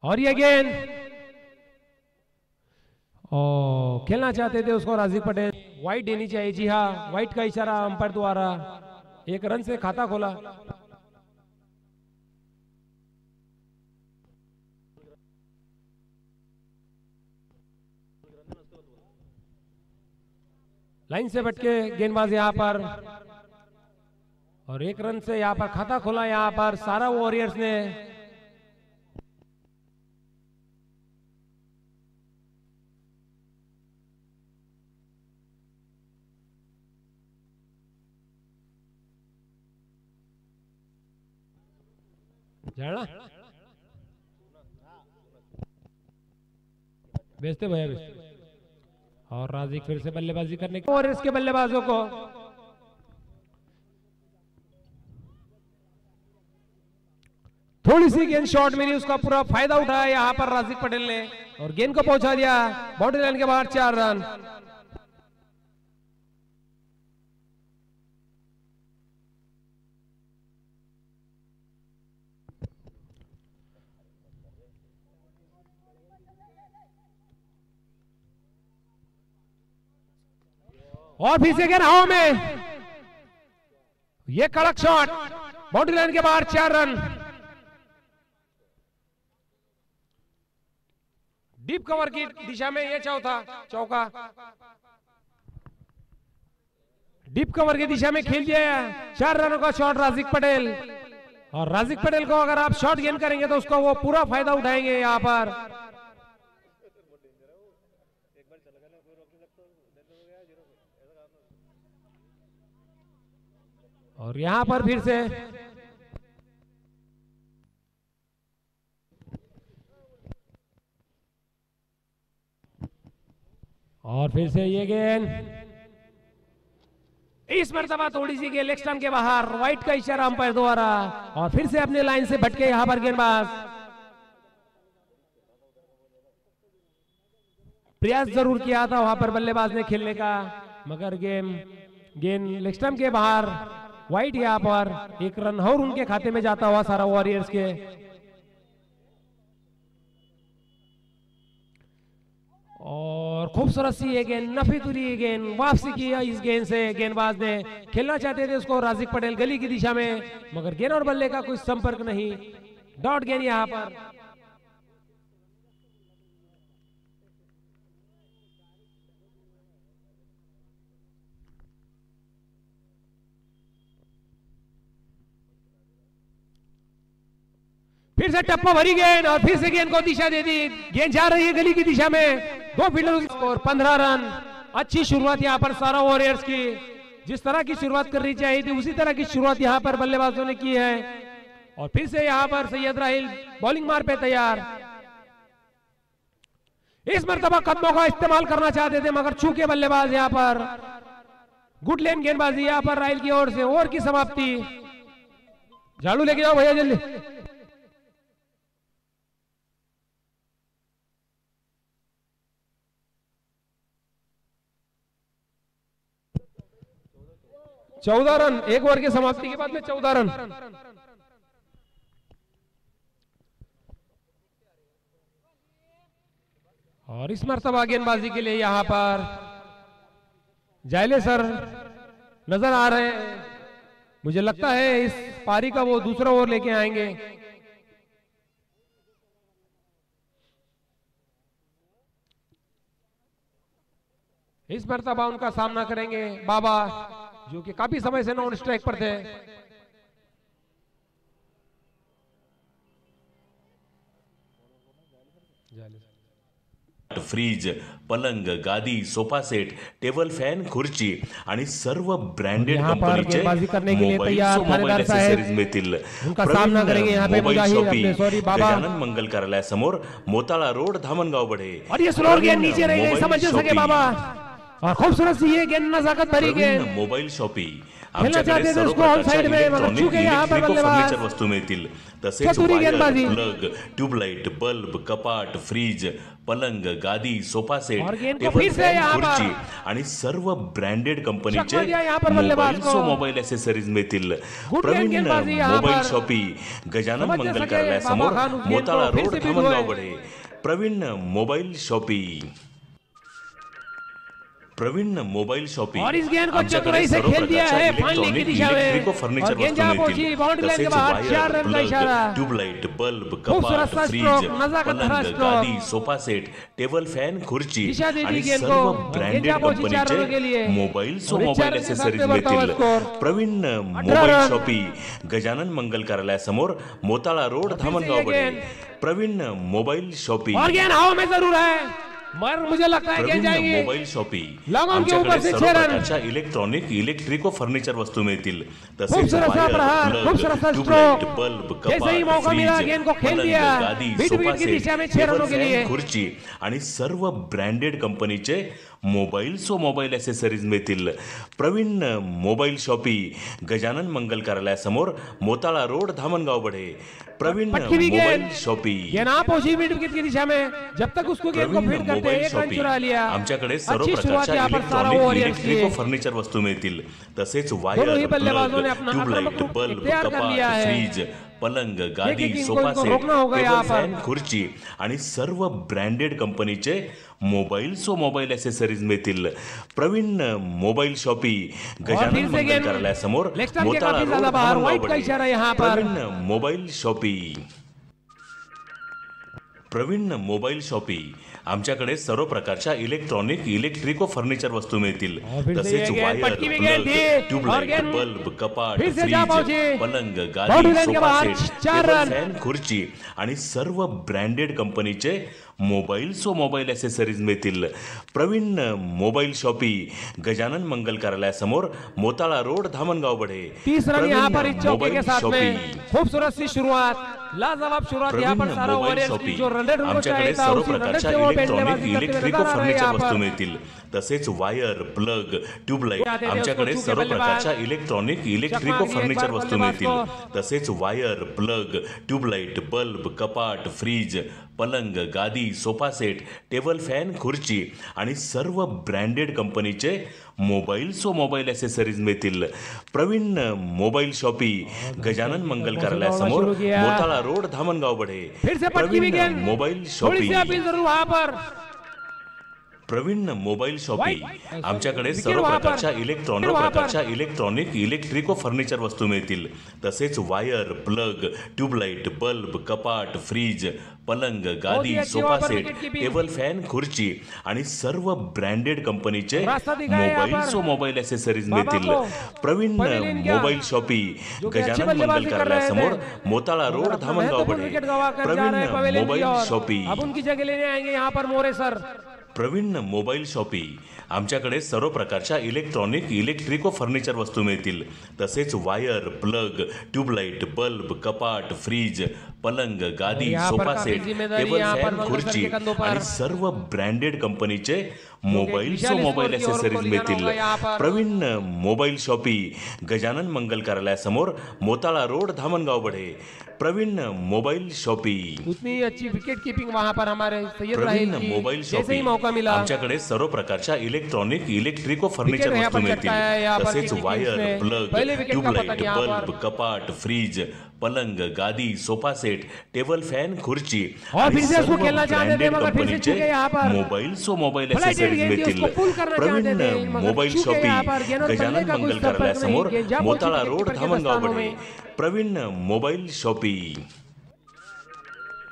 और ये गेंद खेलना चाहते थे उसको राजिक पटेल। वाइट देनी चाहिए। जी हाँ, वाइट का इशारा अंपायर द्वारा। 1 रन से खाता खोला। लाइन से भटके गेंदबाज यहां पर, और 1 रन से यहां पर खाता खोला। यहां पर सारा वॉरियर्स ने। जाना बेचते भैया बेचते। और राजिक फिर से बल्लेबाजी करने की, और इसके बल्लेबाजों को थोड़ी सी गेंद शॉट मिली, उसका पूरा फायदा उठाया यहां पर राजिक पटेल ने और गेंद को पहुंचा दिया बाउंड्री लाइन के बाहर। 4 रन। और फिर से गेंद हवा में, ये कड़क शॉट बाउंड्री लाइन के बाहर। 4 रन। डीप कवर की दिशा में ये चौका डीप कवर की दिशा में खेल दिया। 4 रनों का शॉट राजिक पटेल। और राजिक पटेल को अगर आप शॉट गेंद करेंगे तो उसका वो पूरा फायदा उठाएंगे यहां पर। और यहां पर फिर से ये गेंद इस मर्तबा थोड़ी सी गेंद लेग स्टंप के बाहर। वाइट का इशारा अंपायर द्वारा। और फिर से अपने लाइन से भटके यहां पर गेंदबाज। प्रयास जरूर किया था वहां पर बल्लेबाज ने खेलने का, मगर गेंद लेग स्टंप के बाहर। वाइट यहां पर 1 रन और उनके खाते में जाता हुआ सारा वॉरियर्स के। और खूबसूरत सी ये गेंद, नफीतुरी गेंद वापसी की इस गेंद से गेंदबाज ने। खेलना चाहते थे उसको राजिक पटेल गली की दिशा में, मगर गेंद और बल्ले का कोई संपर्क नहीं। डॉट गेंद यहां पर। फिर से टप्पा भरी गेंद और फिर से गेंद को दिशा दे दी। गेंद जा रही है गली की दिशा में। 2 फील्डर स्कोर 15 रन। अच्छी शुरुआत यहां पर सारा वॉरियर्स की। जिस तरह की शुरुआत करनी चाहिए थी उसी तरह की शुरुआत यहां पर बल्लेबाजों ने की है। और फिर से यहां पर सैयद राहिल बॉलिंग मार पे तैयार। इस मर्तबा कदमों का इस्तेमाल करना चाहते थे, मगर चूके बल्लेबाज यहां पर। गुड लेन गेंदबाजी यहां पर राहिल की ओर से। ओवर की समाप्ति। झाड़ू लेके जाओ भैया जल्दी। चौदह रन। 1 ओवर की समाप्ति के बाद में 14 रन। और इस मर्तबा गेंदबाजी के लिए यहां पर जायले सर नजर आ रहे हैं। मुझे लगता है इस पारी का वो दूसरा ओवर लेके आएंगे। इस मर्तबा उनका सामना करेंगे बाबा, जो कि काफी समय से नॉन स्ट्राइक पर थे। फ्रीज, पलंग, गादी, सोफा सेट, टेबल फॅन, खुर्ची आणि सर्व ब्रँडेड कंपनीचे मोबाईल ॲक्सेसरीज मिळतील। उनका सामना करेंगे यहाँ पे गजानन मंगल कार्यालयासमोर, मोताळा रोड, धामणगाव बढे। और ये स्लोअर गेंद नीचे रह गई, समझ सके बाबा। और खूबसूरत सी ये गेंद नजाकत भरी गेंद मोबाईल शॉपी खेलना चाहते थे उसको ऑन साइड में मगर चूके यहाँ पर बल्लेबाज फर्निचर वस्तू मिळतील तसेच वायर प्लग ट्यूबलाइट बल्ब कपाट फ्रीज पलंग गादी सोफा सेट टेबल फॅन खुर्ची आणि सर्व ब्रँडेड कंपनीचे मोबाईल ॲक्सेसरीज मिळतील प्रवीण मोबाईल शॉपी गजानन मंगल कार्यालयासमोर मोताळा रोड धामणगावकडे Praveen mobile shoppe Praveen mobile shopping और इस गेंद को चतुराई से खेल दिया है फाइनली की दिशा में फर्नीचर गेंद जा पहुंची बाउंड्री लाइन के बाहर 4 रन का इशारा ट्यूबलाइट बल्ब कपाट फ्रीज पलंग गादी सोफा सेट टेबल फॅन खुर्ची आणि सर्व ब्रँडेड कंपनीचे मोबाईल सो मोबाईल ॲक्सेसरीज मिळतील प्रवीण मोबाईल शॉपी गजानन मंगल कार्यालयासमोर मोताळा रोड धामणगावकडे प्रवीण मोबाईल शॉपी और गेंद हवा में जरूर है मगर मुझे लगता है कि जाएंगे मोबाईल शॉपी लगन के ऊपर से 6 रन इलेक्ट्रॉनिक इलेक्ट्रिक व फर्निचर वस्तू मिळतील खूबसूरत सा प्रहार खूबसूरत सा स्ट्रोक बल्ब जैसे ही मौका मिला गेंद को खेल दिया बीट बीट की दिशा में 6 रनों के लिए खुर्ची आणि सर्व ब्रँडेड कंपनीचे मोबाईल सो मोबाईल ॲक्सेसरीज मिळतील प्रवीण मोबाईल शॉपी गजानन मंगल कार्यालयासमोर मोताळा रोड धामणगावकडे प्रवीण मोबाईल शॉपी गेंद पहुंची बीट विकेट की दिशा में जब तक उसको गेंद को फीड करते एक रन चुरा लिया आमच्याकडे सर्व प्रकारच्या इलेक्ट्रॉनिक इलेक्ट्रिक फर्निचर वस्तू मिळतील तसेच वायर ट्यूबलाइट बल्ब कपाट फ्रीज पलंग गादी सोफा सेट टेबल फॅन खुर्ची आणि सर्व ब्रँडेड कंपनीचे मोबाईल सो मोबाईल ॲक्सेसरीज मिळतील प्रवीण मोबाईल शॉपी गजानन मंगल कार्यालयासमोर मोताळा रोड धामणगावकडे Praveen mobile shoppe Praveen mobile shoppe आमच्याकडे सर्व प्रकारच्या इलेक्ट्रॉनिक इलेक्ट्रिक व फर्निचर वस्तू मिळतील तसेच वायर प्लग ट्यूबलाइट बल्ब कपाट फ्रीज पलंग गादी सोफा सेट टेबल फॅन खुर्ची आणि सर्व ब्रँडेड कंपनीचे मोबाईल सो मोबाईल ॲक्सेसरीज मिळतील प्रवीण मोबाईल शॉपी गजानन मंगल कार्यालयासमोर मोताळा रोड धामणगावकडे मोबाईल शॉपी खूबसूरत सी शुरुआत लाजवाब शुरुआत यहाँ पर सारा वॉरियर्स की जो रन रेट उनको चाहिए था सर्व प्रकारच्या इलेक्ट्रॉनिक इलेक्ट्रिक व फर्निचर वस्तू मिळतील तसेच वायर प्लग ट्यूबलाइट आमच्याकडे सर्व प्रकारच्या इलेक्ट्रॉनिक इलेक्ट्रिक व फर्निचर वस्तू मिळतील तसेच वायर प्लग ट्यूबलाइट बल्ब कपाट फ्रीज पलंग गादी सोफा सेट टेबल फॅन खुर्ची आणि सर्व ब्रँडेड कंपनीचे मोबाईल सो मोबाईल ॲक्सेसरीज मिळतील प्रवीण मोबाईल शॉपी गजानन मंगल कार्यालयासमोर मोताळा रोड धामणगावकडे Praveen mobile shoppe Praveen mobile shoppe आमच्याकडे सर्व प्रकारच्या इलेक्ट्रॉनिक इलेक्ट्रिक व फर्निचर वस्तू मिळतील तसेच वायर प्लग ट्यूबलाइट बल्ब कपाट फ्रीज पलंग गादी सोफा सेट टेबल फॅन खुर्ची आणि सर्व ब्रँडेड कंपनीचे मोबाईल सो मोबाईल ॲक्सेसरीज मिळतील प्रवीण मोबाईल शॉपी गजानन मंगल कार्यालयासमोर मोताळा रोड धामणगावकडे Praveen mobile shoppe Praveen mobile shoppe आमच्याकडे सर्व प्रकारच्या इलेक्ट्रॉनिक इलेक्ट्रिक व फर्निचर वस्तू मिळतील तसेच वायर प्लग ट्यूबलाइट बल्ब कपाट फ्रीज पलंग गादी सोफा सेट टेबल फॅन खुर्ची आणि सर्व ब्रँडेड कंपनीचे मोबाईल सो मोबाईल ॲक्सेसरीज मिळतील प्रवीण मोबाईल शॉपी गजानन मंगल कार्यालयासमोर मोताळा रोड धामणगावकडे प्रवीण मोबाईल शॉपी उतनी अच्छी विकेट कीपिंग वहां पर हमारे सैयद प्रवीण मोबाईल शॉपी आमच्याकडे सर्व प्रकारच्या इलेक्ट्रॉनिक इलेक्ट्रिक व फर्निचर वस्तू मिळतील तसेच वायर प्लग ट्यूबलाइट बल्ब कपाट फ्रीज पलंग गादी सोफा सेट टेबल फॅन खुर्ची आणि सर्व ब्रँडेड कंपनीचे मोबाईल सो मोबाईल ॲक्सेसरीज मिळतील प्रवीण मोबाईल शॉपी गजानन मंगल कार्यालयासमोर मोताळा रोड धामणगावकडे प्रवीण मोबाईल शॉपी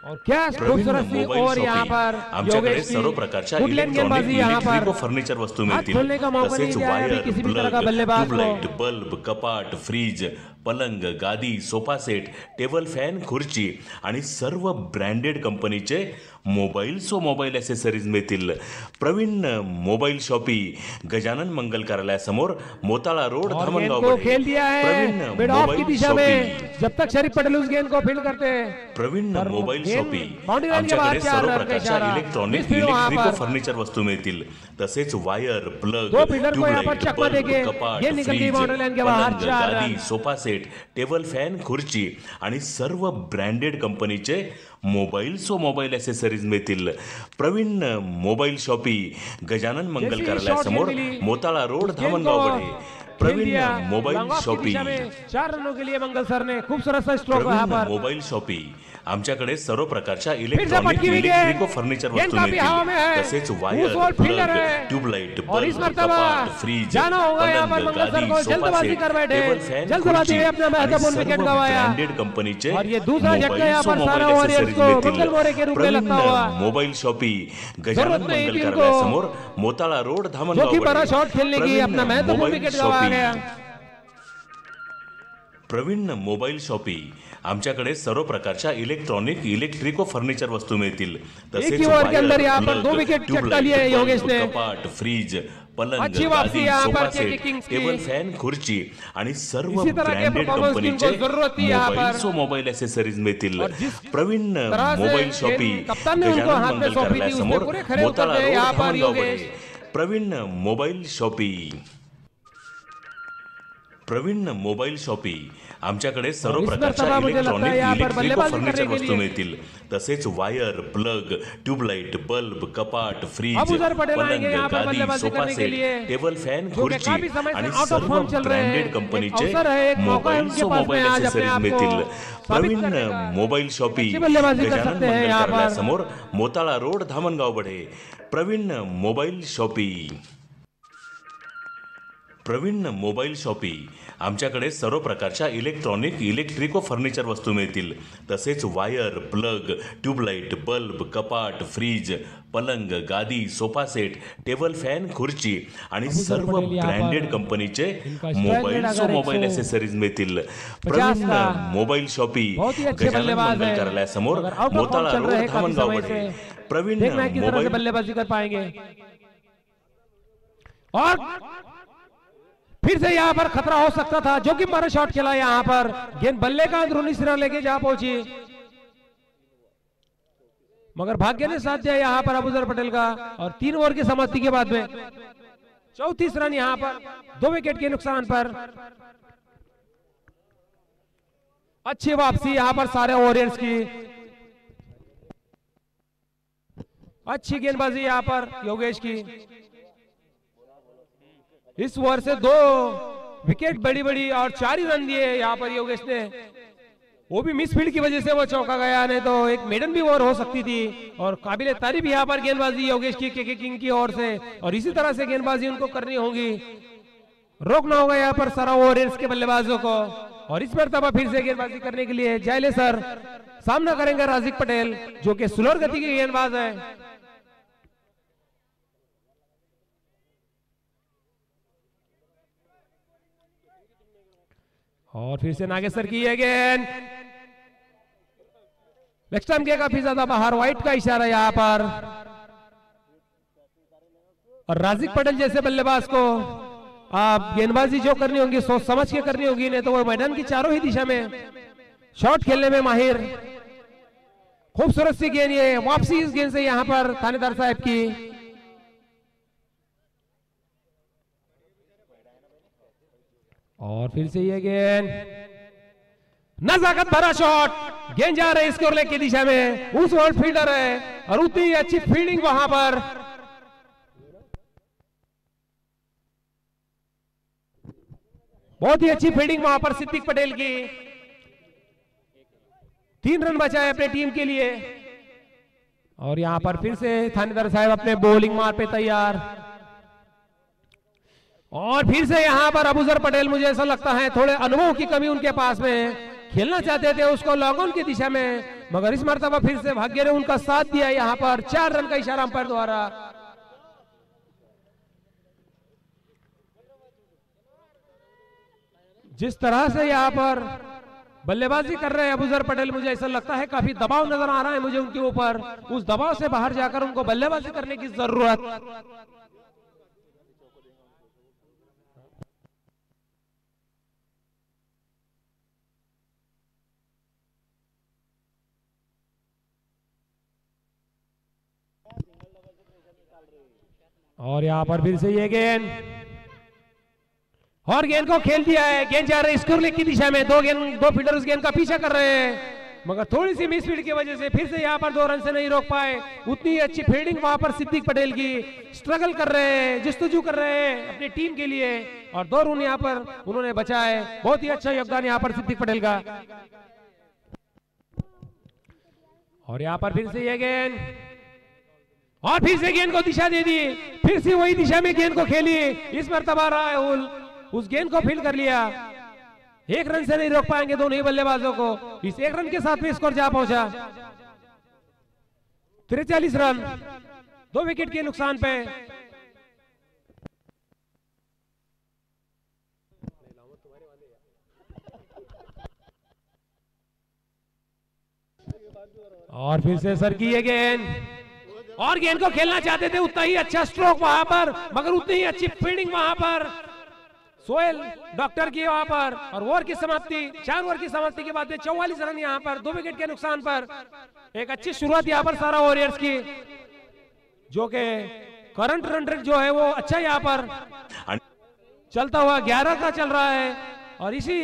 और क्या खूबसूरत सी और यहाँ पर आमच्याकडे सर्व प्रकारच्या इलेक्ट्रॉनिक इलेक्ट्रिक व फर्निचर वस्तू मिळतील तसेच वायर प्लग ट्यूबलाइट बल्ब कपाट फ्रीज पलंग, गादी, सोफा सेट, टेबल फॅन, खुर्ची आणि सर्व ब्रँडेड कंपनीचे मोबाईल्स व मोबाईल ॲसेसरीज मिळतील. प्रवीण मोबाईल शॉपी, गजानन मंगल कार्यालयासमोर, Motala road, Dhamangaon. Praveen mobile shoppe. जब तक शरीफ पटेल उस गेंद को फील्ड करते हैं. Praveen mobile shoppe. आमच्याकडे सर्व प्रकारच्या इलेक्ट्रॉनिक इलेक्ट्रिक फर्निचर वस्तू मिळतील. तसेच वायर, प्लग, ट्यूबलाइट, बल्ब, कपाट, फ्रीज, पलंग, गादी, सोफा सेट, टेबल फॅन, खुर्ची आणि सर्व ब्रँडेड कंपनीचे मोबाईल्स व मोबाईल ॲसेसरीज मिळतील. प्रवीण मोबाईल शॉपी, गजानन मंगल कार्यालयासमोर, Motala road, Dhamangaon. Praveen mobile shoppe. 4 रनों के लिए मंगल सर ने खूबसूरत सा स्ट्रोक यहाँ पर. Mobile shoppe. आमच्याकडे सर्व प्रकारच्या इलेक्ट्रॉनिक इलेक्ट्रिक फर्निचर वस्तू मिळतील. तसेच वायर, प्लग, ट्यूबलाइट, बल्ब, कपाट, फ्रीज, पलंग, गादी, सोफा सेट, टेबल फॅन, खुर्ची आणि सर्व ब्रँडेड कंपनीचे मोबाईल्स व मोबाईल ॲसेसरीज मिळतील. प्रवीण मोबाईल शॉपी, गजानन मंगल कार्यालयासमोर, Motala road, Dhamangaon. Mobile shoppe. Praveen mobile shoppe. आमच्याकडे सर्व प्रकारच्या इलेक्ट्रॉनिक इलेक्ट्रिक फर्निचर वस्तू मिळतील. तसेच कपाट, फ्रीज, पलंग, गादी, सोफा सेट, टेबल फॅन, खुर्ची आणि सर्व ब्रँडेड कंपनीचे मोबाईल्स व मोबाईल ॲसेसरीज मिळतील. प्रवीण मोबाईल शॉपी, गजानन मंगल कार्यालयासमोर, Motala road, Dhamangaon. Praveen mobile shoppe. Praveen mobile shoppe. आमच्याकडे सर्व प्रकारच्या इलेक्ट्रॉनिक इलेक्ट्रिक फर्निचर वस्तू मिळतील. तसेच वायर, प्लग, ट्यूबलाइट, बल्ब, कपाट, फ्रीज, पलंग, गादी, सोफा सेट, टेबल फॅन, खुर्ची आणि सर्व ब्रँडेड कंपनीचे मोबाईल्स व मोबाईल ॲसेसरीज मिळतील. प्रवीण मोबाईल शॉपी, गजानन मंगल कार्यालयासमोर, Motala road, Dhamangaon. Praveen mobile shoppe. Praveen mobile shoppe. आमच्याकडे सर्व प्रकारच्या इलेक्ट्रॉनिक इलेक्ट्रिक फर्निचर वस्तू मिळतील. तसेच वायर, प्लग, ट्यूबलाइट, बल्ब, कपाट, फ्रीज, पलंग, गादी, सोफा सेट, टेबल फॅन, खुर्ची आणि सर्व ब्रँडेड कंपनीचे मोबाईल्स व मोबाईल ॲसेसरीज मिळतील. प्रवीण मोबाईल शॉपी, गजानन मंगल कार्यालयासमोर, मोताळा रोड, धामणगाव. प्रवीण मोबाईल. बल्लेबाजी कर पाएंगे और फिर से यहाँ पर खतरा हो सकता था, जो कि मारा शॉट खेला यहाँ पर. गेंद बल्ले का अंदरूनी सिरा लेके जा पहुंची, मगर भाग्य ने साथ दिया यहाँ पर अबूजर पटेल का. और 3 ओवर की समाप्ति के बाद में 34 रन यहाँ पर 2 विकेट के नुकसान पर. अच्छी वापसी यहाँ पर सारे वॉरियर्स की. अच्छी गेंदबाजी यहाँ पर योगेश की. इस ओवर से 2 विकेट बड़ी बड़ी और 4 ही रन दिए यहाँ पर योगेश ने. वो भी मिस फील्ड की वजह से वो चौका गया, नहीं तो एक मेडन भी ओवर हो सकती थी. और काबिल तारीफ यहाँ पर गेंदबाजी योगेश की किंग की ओर से. और इसी तरह से गेंदबाजी उनको करनी होगी, रोकना होगा यहाँ पर सारा वॉरियर्स के बल्लेबाजों को. और इस मरतबा फिर से गेंदबाजी करने के लिए जायले सर सामना करेंगे राजिक पटेल, जो कि स्लोअर गति के गेंदबाज है. और फिर से नागेश्वर की ये गेंद लेग स्टंप के काफी ज्यादा बाहर, वाइट का इशारा यहाँ पर. और राजिक पटेल जैसे बल्लेबाज को आप गेंदबाजी जो करनी होगी सोच समझ के करनी होगी, नहीं तो वो मैदान की चारों ही दिशा में शॉट खेलने में माहिर. खूबसूरत सी गेंद, ये वापसी इस गेंद से यहाँ पर थानेदार साहब की. और फिर से ये गेंद नजाकत भरा शॉट, गेंद जा रही स्कोर लेग की दिशा में. उस वर्ल्ड फील्डर है और उतनी अच्छी फील्डिंग वहां पर. बहुत ही अच्छी फील्डिंग वहां पर सिद्दीक पटेल की. 3 रन बचाए अपने टीम के लिए. और यहां पर फिर से थानेदार साहब अपने बॉलिंग मार पे तैयार. और फिर से यहां पर अबूजर पटेल, मुझे ऐसा लगता है थोड़े अनुभव की कमी उनके पास में. खेलना चाहते थे उसको लॉग ऑन की दिशा में, मगर इस मर्तबा फिर से भाग्य ने उनका साथ दिया. यहां पर 4 रन का इशारा अंपायर द्वारा. जिस तरह से यहाँ पर बल्लेबाजी कर रहे हैं अबूजर पटेल, मुझे ऐसा लगता है काफी दबाव नजर आ रहा है मुझे उनके ऊपर। उस दबाव से बाहर जाकर उनको बल्लेबाजी करने की जरूरत। और यहाँ पर फिर से ये गेंद, और गेंद को खेल दिया है। गेंद जा रही है स्कोर लेग की दिशा में। दो फील्डर उस गेंद का पीछा कर रहे हैं, मगर थोड़ी सी मिस फील्ड की वजह से फिर से यहाँ पर 2 रन से नहीं रोक पाए। उतनी अच्छी फील्डिंग वहां पर सिद्दीक पटेल की, स्ट्रगल कर रहे हैं, जस्तजू कर रहे हैं अपनी टीम के लिए, और 2 रन यहाँ पर उन्होंने बचाए। बहुत ही अच्छा योगदान यहाँ पर सिद्दीक पटेल का। और यहाँ पर फिर से ये गेंद, और फिर से गेंद को दिशा दे दी, फिर से वही दिशा में गेंद को खेली। इस मरतबा राहुल उस गेंद को फील्ड कर लिया। 1 रन से नहीं रोक पाएंगे दोनों ही बल्लेबाजों को। इस 1 रन के साथ में स्कोर जा पहुंचा 43 रन, 2 विकेट के नुकसान पे। और फिर से सर की ये गेंद, और गेंद को खेलना चाहते थे, उतना ही अच्छा स्ट्रोक वहां पर, मगर उतनी ही अच्छी फील्डिंग वहां पर सोहेल डॉक्टर की वहां पर। और ओवर की समाप्ति, 4 ओवर की समाप्ति के बाद में 44 रन यहाँ पर 2 विकेट के नुकसान पर। एक अच्छी शुरुआत यहाँ पर सारा वॉरियर्स की, जो कि करंट रन रेट जो है वो अच्छा यहाँ पर चलता हुआ 11 का चल रहा है, और इसी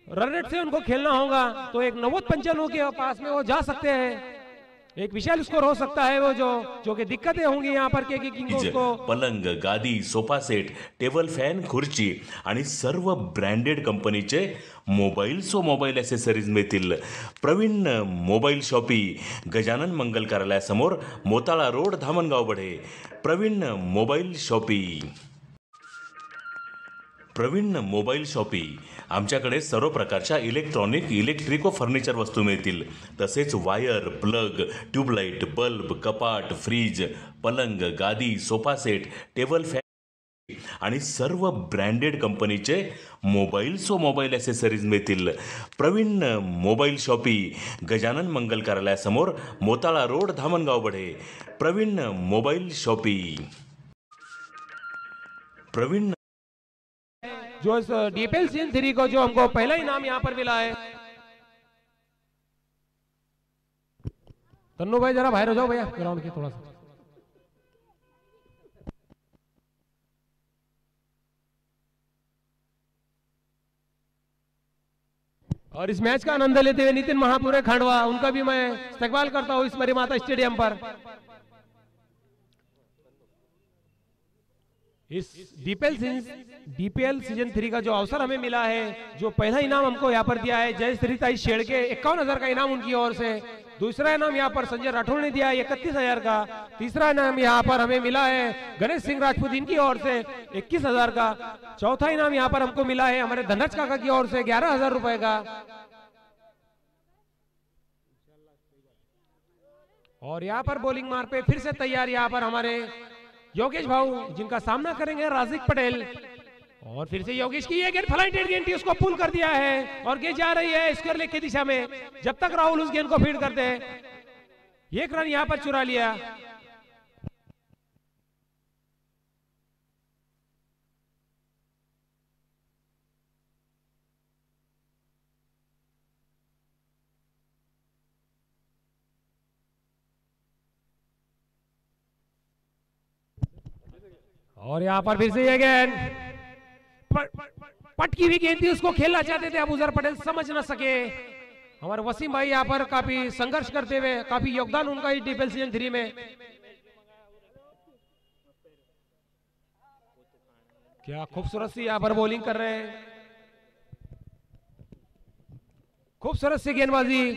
रन रेट से उनको खेलना होगा तो एक 90 पंचानों के पास में वो जा सकते हैं। एक विशाल स्कोर हो सकता है वो, जो कि दिक्कतें होंगी यहाँ पर के किंग्स को। पलंग, गादी, सोफा सेट, टेबल फॅन, खुर्ची आणि सर्व ब्रँडेड कंपनीचे मोबाईल ॲसेसरीज मिळतील। प्रवीण मोबाईल शॉपी, गजानन मंगल कार्यालयासमोर, Motala road, Dhamangaon Badhe. Praveen mobile shoppe, Praveen mobile shoppe. आमच्याकडे सर्व प्रकारच्या इलेक्ट्रिक व फर्निचर वस्तू मिळतील। तसेच वायर, प्लग, ट्यूबलाइट, बल्ब, कपाट, फ्रीज, पलंग, गादी, सोफा सेट, टेबल फॅन आणि सर्व ब्रँडेड कंपनीचे मोबाईल ॲसेसरीज मिळतील। प्रवीण मोबाईल शॉपी, गजानन मंगल कार्यालयासमोर, Motala road, Dhamangaon Badhe. Praveen mobile shoppe, Praveen जो इस DPL सीजन 3 को जो हमको पहला इनाम यहाँ पर मिला है। तन्नू भाई जरा बाहर हो जाओ भैया ग्राउंड के थोड़ा सा। और इस मैच का आनंद लेते हुए नितिन महापुरे खंडवा, उनका भी मैं इस्तकबाल करता हूँ इस मरी माता स्टेडियम पर। इस DPL सीजन 3 का जो अवसर हमें मिला है, जो पहला इनाम हमको यहाँ पर दिया है जय श्रीताई शेड़ के 51,000 का इनाम उनकी ओर से। दूसरा इनाम यहाँ पर संजय राठौड़ ने दिया है 31,000 का। तीसरा इनाम यहाँ पर हमें मिला है गणेश सिंह राजपूत इनकी ओर से 21,000 का। चौथा इनाम यहाँ पर हमको मिला है हमारे धनराज काका की ओर से 11,000 रुपए का। और यहाँ पर बॉलिंग मार पे फिर से तैयार यहाँ पर हमारे योगेश भाऊ, जिनका सामना करेंगे राजिक पटेल। और फिर से योगेश की ये गेंद फ्लाइटेड गेंद थी, उसको पुल कर दिया है और गेंद जा रही है स्क्वायर लेग की दिशा में। जब तक राहुल उस गेंद को फीड करते हैं, 1 रन यहां पर चुरा लिया। और यहां पर फिर से ये गेंद पटकी हुई गेंद थी, उसको खेलना चाहते थे अबूजर पटेल, समझ न सके। हमारे वसीम भाई यहाँ पर काफी संघर्ष करते हुए, काफी योगदान उनका इस DPL सीजन 3 में। क्या खूबसूरत सी यहाँ पर बॉलिंग कर रहे हैं, खूबसूरत सी गेंदबाजी,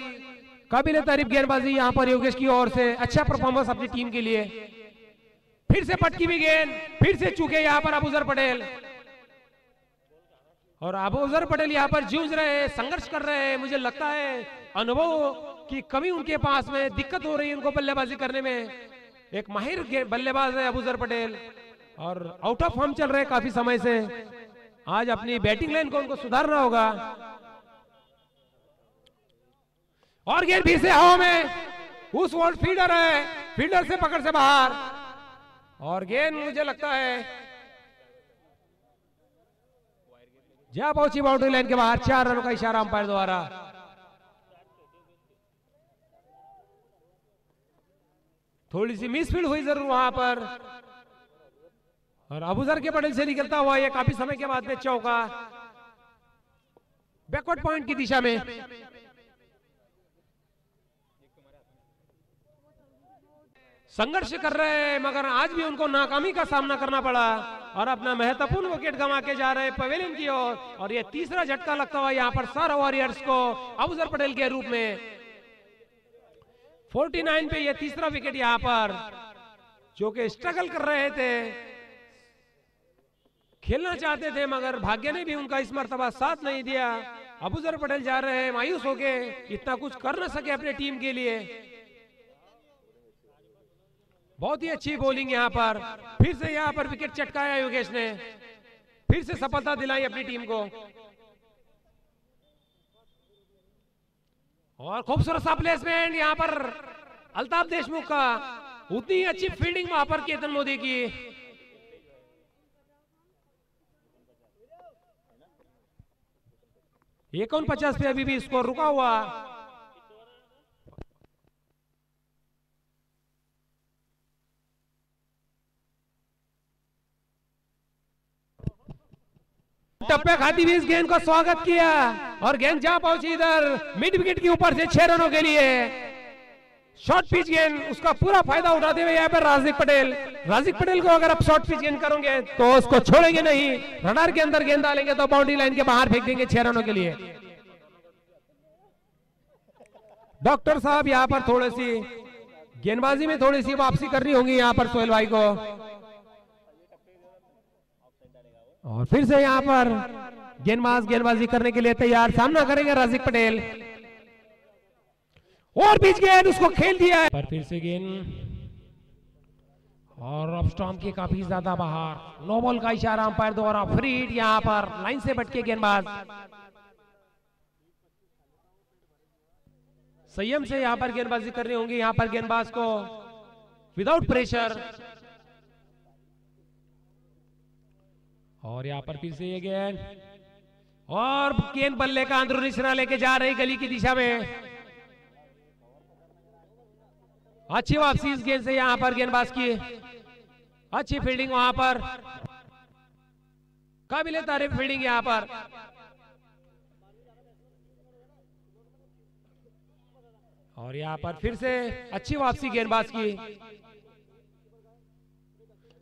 काबिल तारीफ गेंदबाजी यहाँ पर योगेश की ओर से। अच्छा परफॉर्मेंस अपनी टीम के लिए। फिर से पटकी भी गेंद, फिर से चूके यहाँ पर अबूजर पटेल। और अबूजर पटेल यहाँ पर जूझ रहे हैं, संघर्ष कर रहे हैं। मुझे लगता है अनुभव की कमी उनके पास में, दिक्कत हो रही है उनको बल्लेबाजी करने में। एक माहिर बल्लेबाज है अबूजर पटेल और आउट ऑफ फॉर्म चल रहे हैं काफी समय से। आज अपनी बैटिंग लाइन को उनको सुधारना होगा। और गेंद फिर से हवा में, उस वॉल फील्डर है, फील्डर से पकड़ से बाहर। और गेंद मुझे लगता है जा पहुंची बाउंड्री लाइन के बाहर। 4 रनों का इशारा अंपायर द्वारा। थोड़ी सी मिसफील्ड हुई जरूर वहां पर, और अबूजर के पटेल से निकलता हुआ ये काफी समय के बाद में चौका बैकवर्ड पॉइंट की दिशा में। संघर्ष कर रहे हैं मगर आज भी उनको नाकामी का सामना करना पड़ा और अपना महत्वपूर्ण विकेट गंवा के जा रहे पवेलियन की ओर। और ये तीसरा झटका लगता हुआ यहाँ पर सारा वॉरियर्स को अबूजर पटेल के रूप में। 49 पे ये तीसरा विकेट यहाँ पर, जो कि स्ट्रगल कर रहे थे, खेलना चाहते थे मगर भाग्य ने भी उनका इस मर्तबा साथ नहीं दिया। अबूजर पटेल जा रहे हैं मायूस होके, इतना कुछ कर न सके अपने टीम के लिए। बहुत ही अच्छी बॉलिंग यहाँ पर, फिर से यहाँ पर विकेट चटकाया योगेश ने, फिर से सफलता दिलाई अपनी टीम को। और खूबसूरत सा प्लेसमेंट यहाँ पर अल्ताफ देशमुख का, उतनी अच्छी फील्डिंग वहां पर केतन मोदी की। एक 49 पे अभी भी स्कोर रुका हुआ। टप्पे खाती हुई इस गेंद को स्वागत किया और गेंद जा पहुंची इधर मिड विकेट के ऊपर से 6 रनों के लिए। शॉर्ट पिच गेंद, उसका पूरा फायदा उठाते हुए यहाँ पर राजिक पटेल को अगर आप शॉर्ट पिच गेंद करोगे तो उसको छोड़ेंगे नहीं, रडार के अंदर गेंद डालेंगे तो बाउंड्री लाइन के बाहर फेंक देंगे 6 रनों के लिए। डॉक्टर साहब यहाँ पर थोड़ी सी गेंदबाजी में थोड़ी सी वापसी करनी होगी यहाँ पर सोहेल भाई को। और फिर से यहाँ पर गेंदबाजी करने के लिए तैयार, सामना करेंगे राजिक पटेल। और बीच गेंद, उसको खेल दिया है पर फिर से गेंद और ऑफ स्टंप के काफी ज्यादा बाहर। नो बॉल का इशारा अंपायर द्वारा। फ्री हिट यहाँ पर लाइन से भटके गेंदबाज। संयम से यहाँ पर गेंदबाजी करनी होगी यहाँ पर गेंदबाज को, विदाउट प्रेशर। और यहाँ पर फिर से ये गेंद, और गेंद बल्ले का अंदरूनी सिरा लेके जा रही गली की दिशा में। अच्छी वापसी इस गेंद से यहाँ पर गेंदबाज की, अच्छी फील्डिंग वहां पर, काबिले तारीफ फील्डिंग यहाँ पर। और यहाँ पर फिर से अच्छी वापसी गेंदबाज की,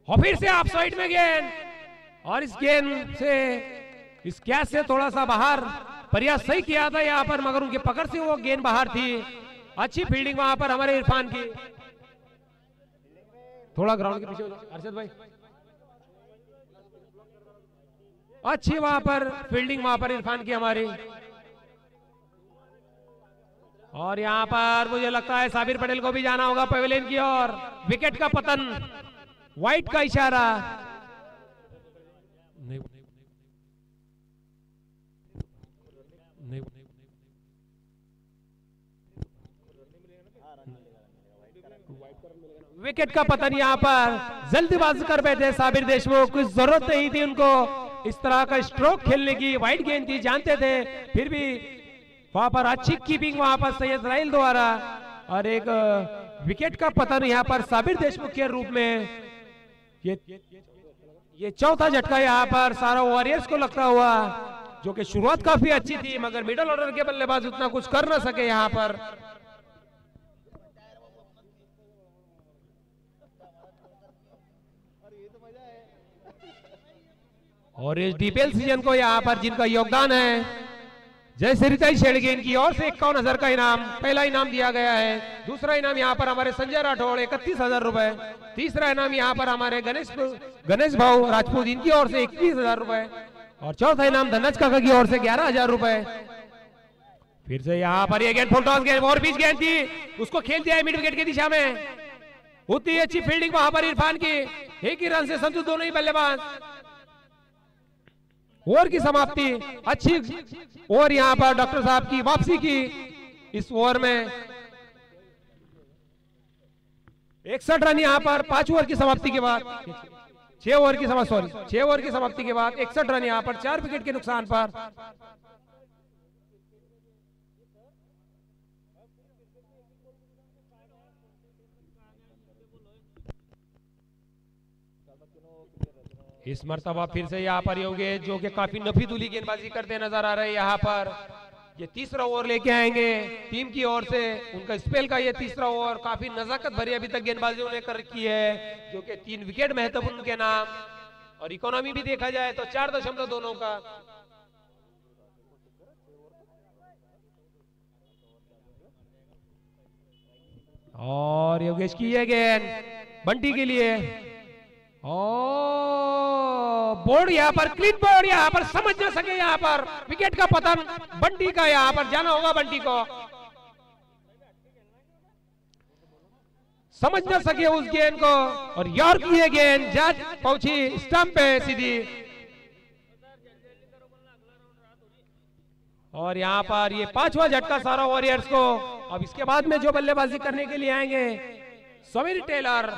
और फिर से ऑफ साइड में गेंद। और इस गेंद से, इस कैच से थोड़ा सा बाहर, प्रयास सही किया था यहाँ पर मगर उनके पकड़ से वो गेंद बाहर थी। अच्छी फील्डिंग वहां पर हमारे इरफान की। थोड़ा ग्राउंड के पीछे अरशद भाई, अच्छी वहां पर फील्डिंग वहां पर इरफान की हमारी। और यहाँ पर मुझे लगता है साबिर पटेल को भी जाना होगा पवेलियन की ओर। विकेट का पतन, वाइट का इशारा। नहीं, नहीं, विकेट का पतन यहाँ पर जल्दबाजी कर बैठे साबिर देशमुख। कुछ जरूरत नहीं थी उनको इस तरह का स्ट्रोक खेलने की, वाइड गेंद थी जानते थे, फिर भी वहां पर अच्छी कीपिंग वहां पर सैयद राइल द्वारा। और एक विकेट का पतन यहाँ पर साबिर देशमुख के रूप में। ये चौथा झटका यहाँ पर सारा वॉरियर्स को लगता हुआ, जो कि शुरुआत काफी अच्छी थी मगर मिडिल ऑर्डर के बल्लेबाज उतना कुछ कर ना सके यहाँ पर। और इस डीपीएल सीजन को यहाँ पर जिनका योगदान है, जैसे रिताई शेड़गे, इनकी ओर से 51,000 का इनाम, पहला इनाम दिया गया है। दूसरा इनाम यहाँ पर हमारे संजय राठौड़ 31,000 रुपए। तीसरा इनाम यहाँ पर हमारे गणेश भाऊ राजपूत, इनकी ओर से 21,000 रुपए। और चौथा इनाम धनज काका की ओर से 11,000 रुपए। फिर से यहाँ पर ये गेंद फुल टॉस गेंद, और बीच गेंद थी, उसको खेल दिया है मिड विकेट की दिशा में। उतनी अच्छी फील्डिंग वहां पर इरफान की, एक ही रन से संतुष्ट दोनों ही बल्लेबाज। ओवर की समाप्ति, अच्छी ओवर यहां पर डॉक्टर साहब की वापसी की इस ओवर में 61 रन यहां पर 5 ओवर की समाप्ति के बाद 6 ओवर की समाप्ति के बाद 61 रन यहां पर 4 विकेट के नुकसान पर। इस मर्तबा फिर से यहाँ पर योगेश जो कि काफी नफीदुली गेंदबाजी करते नजर आ रहे हैं यहाँ पर। ये तीसरा ओवर लेके आएंगे टीम की ओर से, उनका स्पेल का ये तीसरा ओवर काफी नजाकत भरी अभी तक गेंदबाजी उन्होंने कर रखी है, जो कि 3 विकेट महत्वपूर्ण उनके नाम, और इकोनॉमी भी देखा जाए तो 4 दोनों का। और योगेश की ये गेंद बंटी के लिए, बोर्ड यहाँ पर क्लीन बोर्ड, यहाँ पर समझ ना सके, यहाँ पर विकेट का पतन बंटी का, यहाँ पर जाना होगा बंटी को, समझ ना सके उस गेंद को, और यॉर्क की ये गेंद जा पहुंची स्टंप पे सीधी। और यहाँ पर ये 5वां झटका सारा वॉरियर्स को। अब इसके बाद में जो बल्लेबाजी करने के लिए आएंगे समीर टेलर,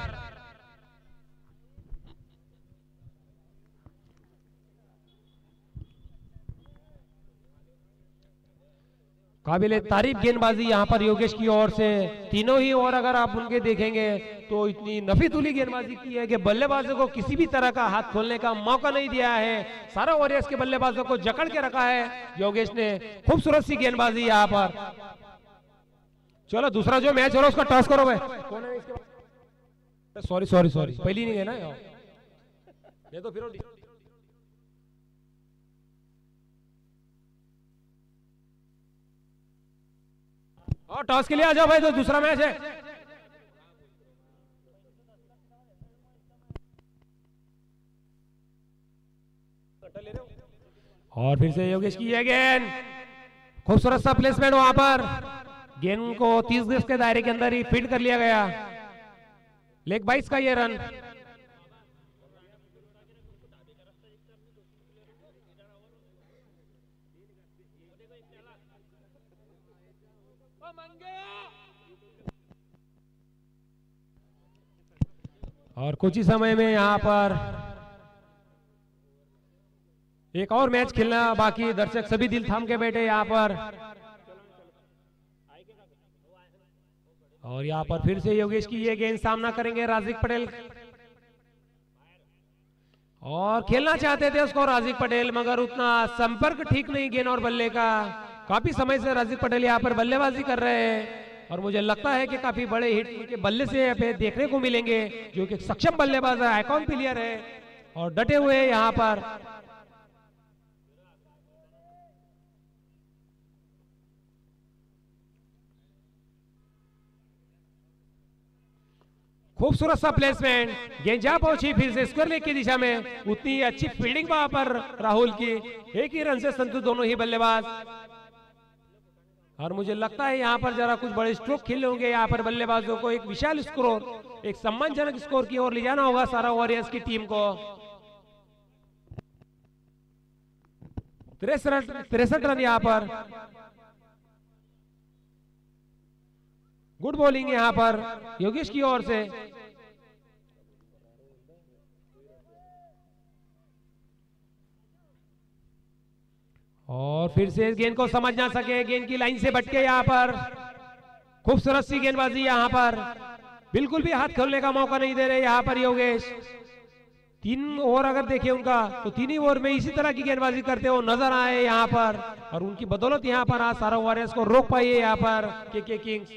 काबिले तारीफ गेंदबाजी यहाँ पर योगेश की ओर से। तीनों ही ओवर अगर आप उनके देखेंगे तो इतनी नफीतुली गेंदबाजी की है कि बल्लेबाजों को किसी भी तरह का हाथ खोलने का मौका नहीं दिया है। सारा वॉरियर्स के बल्लेबाजों को जकड़ के रखा है योगेश ने। खूबसूरत सी गेंदबाजी यहाँ पर। चलो दूसरा जो मैच हो रहा है उसका टॉस करो भाई। कौन है इसके? सॉरी पहली नहीं है ना ये तो फिर और टॉस के लिए आ जाओ भाई, तो दूसरा मैच है। और फिर से योगेश की है गेंद, खूबसूरत सा प्लेसमेंट वहां पर, गेंद को 30 गज के दायरे के अंदर ही फील्ड कर लिया गया। लेग 22 का ये रन। और कुछ ही समय में यहां पर एक और मैच खेलना बाकी। दर्शक सभी दिल थाम के बैठे यहां पर। और यहां पर फिर से योगेश की ये गेंद, सामना करेंगे राजिक पटेल। और खेलना चाहते थे उसको राजिक पटेल, मगर उतना संपर्क ठीक नहीं गेंद और बल्ले का। काफी समय से राजिक पटेल यहां पर बल्लेबाजी कर रहे हैं और मुझे लगता है कि काफी बड़े हिट उनके बल्ले से देखने को मिलेंगे, जो कि सक्षम बल्लेबाज है, आइकॉन प्लेयर है और डटे हुए हैं यहां पर। खूबसूरत सा प्लेसमेंट, गेंद जा पहुंची फिर से स्क्वायर लेग की दिशा में। उतनी अच्छी फील्डिंग वहां पर राहुल की, एक ही रन से संतुष्ट दोनों ही बल्लेबाज। और मुझे लगता है यहाँ पर जरा कुछ बड़े स्ट्रोक खेले होंगे यहाँ पर बल्लेबाजों को। एक विशाल स्कोर, एक सम्मानजनक स्कोर की ओर ले जाना होगा सारा वॉरियर्स की टीम को। 63 रन यहाँ पर। गुड बॉलिंग यहाँ पर योगेश की ओर से। और फिर से इस गेंद को समझ ना सके, गेंद की लाइन से भटके यहाँ पर। खूबसूरत सी गेंदबाजी यहाँ पर, बिल्कुल भी हाथ खोलने का मौका नहीं दे रहे यहाँ पर योगेश। 3 ओवर अगर देखें उनका तो 3 ही ओवर में इसी तरह की गेंदबाजी करते हो नजर आए यहाँ पर। और उनकी बदौलत यहाँ पर आज सारा वॉरियर्स को रोक पाई है यहाँ पर के किंग्स।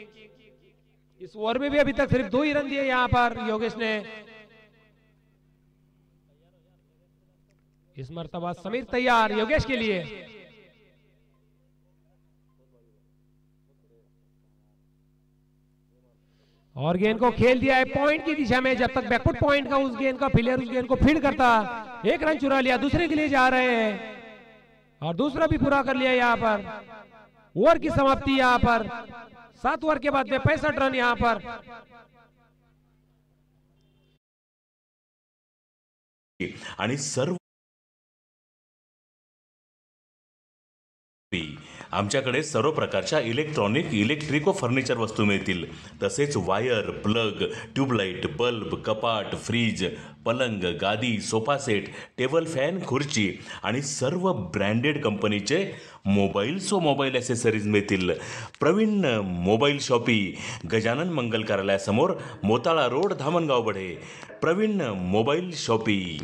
इस ओवर में भी अभी तक सिर्फ 2 ही रन दिए यहाँ पर योगेश ने। इस मर्तबा समीर तैयार योगेश के लिए। और गेंद को खेल दिया है पॉइंट की दिशा में। जब तक बैकफुट पॉइंट का उस गेंद का प्लेयर उस गेंद को फील्ड करता, 1 रन चुरा लिया, दूसरे के लिए जा रहे हैं और दूसरा भी पूरा कर लिया यहाँ पर। ओवर की समाप्ति यहाँ पर 7 ओवर के बाद में 65 रन यहाँ पर। आणि सर्व आमच्याकडे सर्व प्रकारच्या इलेक्ट्रिको फर्निचर वस्तू मिळतील. तसेच वायर, प्लग, ट्यूबलाईट, बल्ब, कपाट, फ्रीज, पलंग, गादी, सोफा सेट, टेबल फॅन, खुर्ची आणि सर्व ब्रँडेड कंपनीचे मोबाईल्स व मोबाईल ॲसेसरीज मिळतील. प्रवीण मोबाईल शॉपी, गजानन मंगल कार्यालयासमोर, Motala road, Dhamangaon Badhe. Praveen mobile shoppe.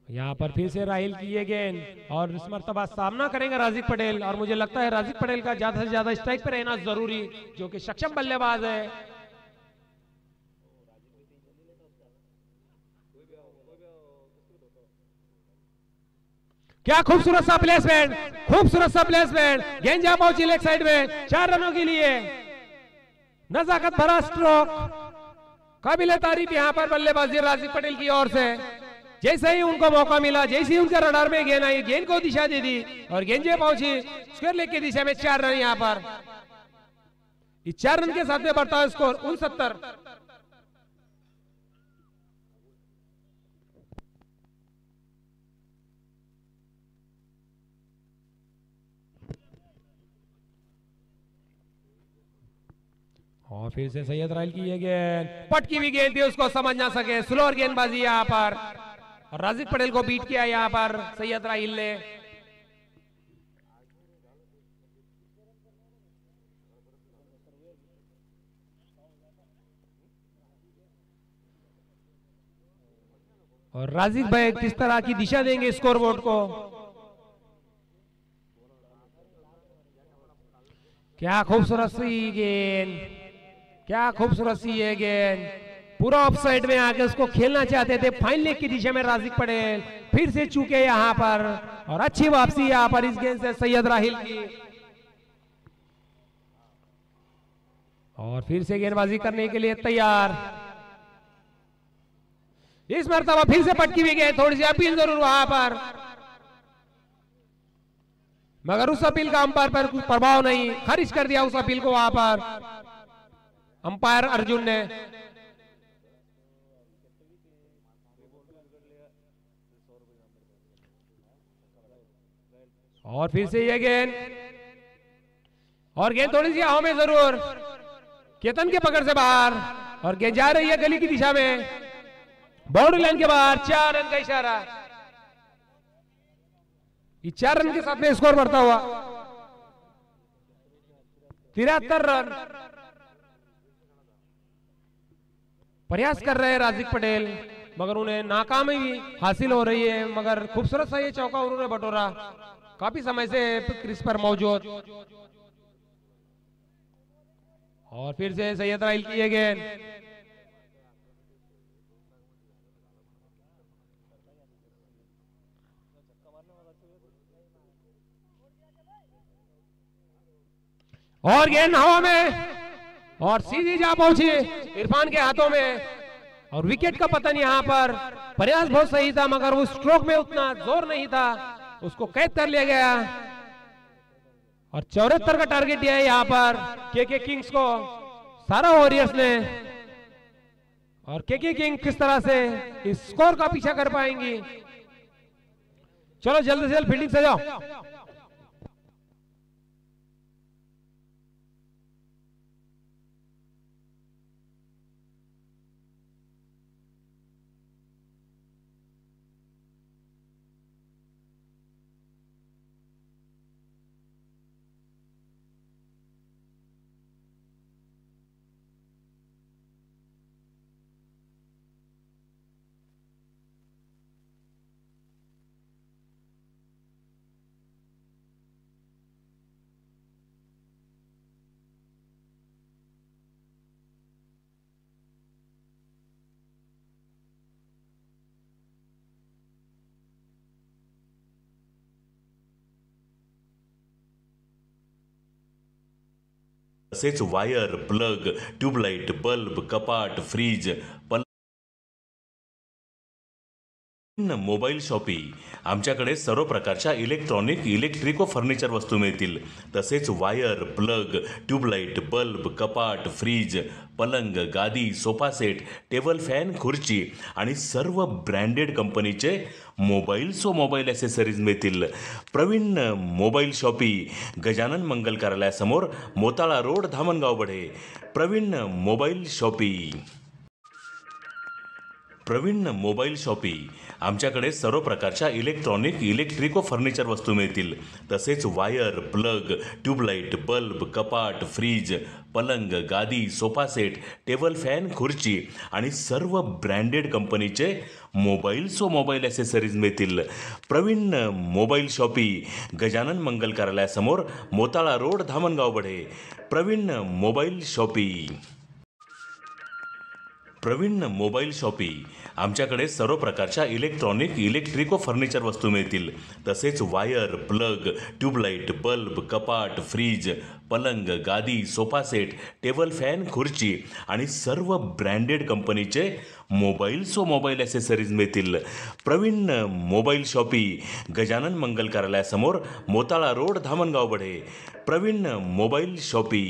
यहाँ पर फिर से राहिल की ये गेंद और इस मर्तबा सामना करेंगे राजिक पटेल, और मुझे लगता है राजिक पटेल का ज्यादा से ज्यादा स्ट्राइक पे रहना जरूरी, जो कि सक्षम बल्लेबाज है. क्या खूबसूरत सा प्लेसमेंट, खूबसूरत सा प्लेसमेंट. गेंद जा पहुंची लेग साइड में 4 रनों के लिए. नजाकत भरा स्ट्रोक, काबिले तारीफ यहाँ पर बल्लेबाजी राजिक पटेल की ओर से. जैसे ही उनको मौका मिला, जैसे ही उनके रडार में गेंद आई, गेंद को दिशा दे दी और गेंद जे पहुंची स्क्वायर लेग की दिशा में. 4 रन यहाँ पर. इस 4 रन के साथ में बढ़ता है स्कोर 69. और फिर से सैयद राहिल की ये गेंद, पटकी हुई गेंद थी, उसको समझ ना सके. स्लोअर गेंदबाजी यहाँ पर, और राजिक पटेल को बीट किया यहाँ पर सैयद राहिल ने. और राजिक भाई किस तरह की दिशा देंगे स्कोरबोर्ड को. क्या खूबसूरत सी गेंद, क्या खूबसूरत सी ये गेंद. पूरा ऑफसाइड में आके उसको खेलना चाहते थे. फाइन लेग की दिशा में राजिक पटेल फिर से चूके यहां पर, और अच्छी वापसी यहां पर इस गेंद से सैयद राहिल की. और फिर से गेंदबाजी करने के लिए तैयार. इस मर्तबा फिर से पटकी हुई गेंद, थोड़ी सी अपील जरूर वहां पर, मगर उस अपील का अंपायर पर कुछ प्रभाव नहीं. खारिज कर दिया उस अपील को वहां पर अंपायर अर्जुन ने. और फिर से ये गेंद, और गेंद थोड़ी सी हवा में जरूर, केतन के पकड़ से बाहर, और गेंद जा रही है गली की दिशा में, बाउंड्री लाइन के बाहर. 4 रन का इशारा. इस 4 रन के साथ में स्कोर बढ़ता हुआ 73 रन. प्रयास कर रहे हैं राजिक पटेल, मगर उन्हें नाकामी हासिल हो रही है. मगर खूबसूरत सा ये चौका उन्होंने बटोरा, काफी समय से क्रीज पर मौजूद. और फिर से सैयद राहिल की ये गेंद, और गेंद हवा में और सीधी जा पहुंची इरफान के हाथों में, और विकेट का पतन यहां पर. प्रयास बहुत सही था, मगर वो स्ट्रोक में उतना जोर नहीं था, उसको कैद कर लिया गया. और 74 का टारगेट दिया है यहां पर के किंग्स को, सारा वॉरियर्स ने. और के किंग किस तरह से इस स्कोर का पीछा कर पाएंगी. चलो जल्दी से जल्द फील्डिंग से जाओ. तसेच वायर, प्लग, ट्यूबलाईट, बल्ब, कपाट, फ्रीज, मोबाईल शॉपी आमच्याकडे सर्व प्रकारच्या इलेक्ट्रिक व फर्निचर वस्तू मिळतील. तसेच वायर, प्लग, ट्यूबलाईट, बल्ब, कपाट, फ्रीज, पलंग, गादी, सोफा सेट, टेबल फॅन, खुर्ची आणि सर्व ब्रँडेड कंपनीचे मोबाईल्स व मोबाईल ॲसेसरीज मिळतील. प्रवीण मोबाईल शॉपी, गजानन मंगल कार्यालयासमोर, Motala road, Dhamangaon Badhe. Praveen mobile shoppe. Praveen mobile shoppe आमच्याकडे सर्व प्रकारच्या इलेक्ट्रिक व फर्निचर वस्तू मिळतील. तसेच वायर, प्लग, ट्यूबलाईट, बल्ब, कपाट, फ्रीज, पलंग, गादी, सोफा सेट, टेबल फॅन, खुर्ची आणि सर्व ब्रँडेड कंपनीचे मोबाईल्स व मोबाईल ॲसेसरीज मिळतील. प्रवीण मोबाईल शॉपी, गजानन मंगल कार्यालयासमोर, Motala road, Dhamangaon Badhe. Praveen mobile shoppe. Praveen mobile shoppe आमच्याकडे सर्व प्रकारच्या इलेक्ट्रिक व फर्निचर वस्तू मिळतील. तसेच वायर, प्लग, ट्यूबलाईट, बल्ब, कपाट, फ्रीज, पलंग, गादी, सोफा सेट, टेबल फॅन, खुर्ची आणि सर्व ब्रँडेड कंपनीचे मोबाईल्स व मोबाईल ॲसेसरीज मिळतील. प्रवीण मोबाईल शॉपी, गजानन मंगल कार्यालयासमोर, Motala road, Dhamangaon Badhe. Praveen mobile shoppe.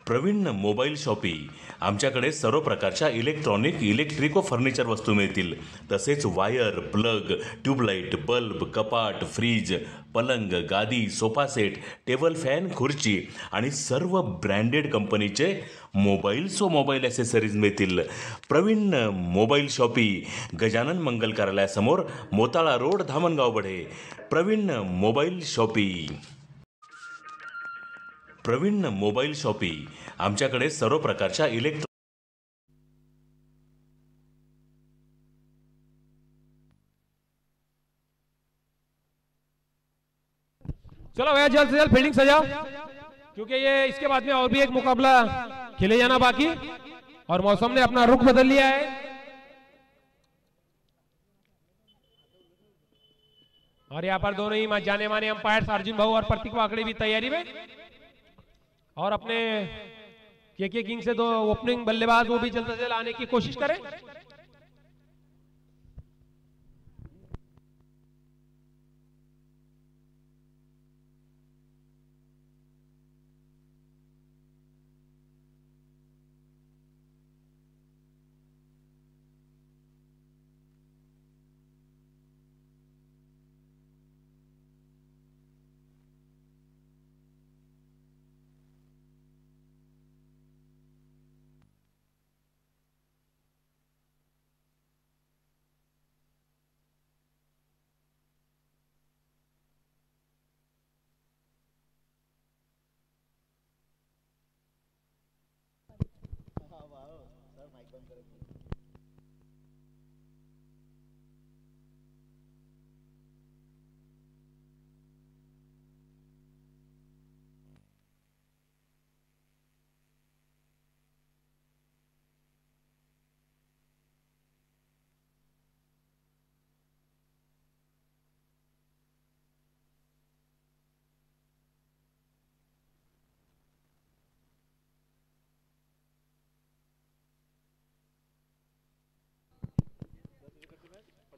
Praveen mobile shoppe आमच्याकडे सर्व प्रकारच्या इलेक्ट्रिक व फर्निचर वस्तू मिळतील. तसेच वायर, प्लग, ट्यूबलाईट, बल्ब, कपाट, फ्रीज, पलंग, गादी, सोफा सेट, टेबल फॅन, खुर्ची आणि सर्व ब्रँडेड कंपनीचे मोबाईल्स व मोबाईल ॲसेसरीज मिळतील. प्रवीण मोबाईल शॉपी, गजानन मंगल कार्यालयासमोर, Motala road, Dhamangaon Badhe. Praveen mobile shoppe. Praveen mobile shoppe आमच्याकडे सर्व प्रकारच्या चलो भैया जल्द से जल्द फील्डिंग सजाओ, क्योंकि ये इसके बाद में और भी एक मुकाबला खेले जाना बाकी, और मौसम ने अपना रुख बदल लिया है. और यहाँ पर दोनों ही जाने माने अंपायर अर्जुन भाऊ और प्रतीक वाकड़े भी तैयारी में, और अपने के किंग से दो ओपनिंग बल्लेबाज वो भी जल्द से जल्द आने की कोशिश करें.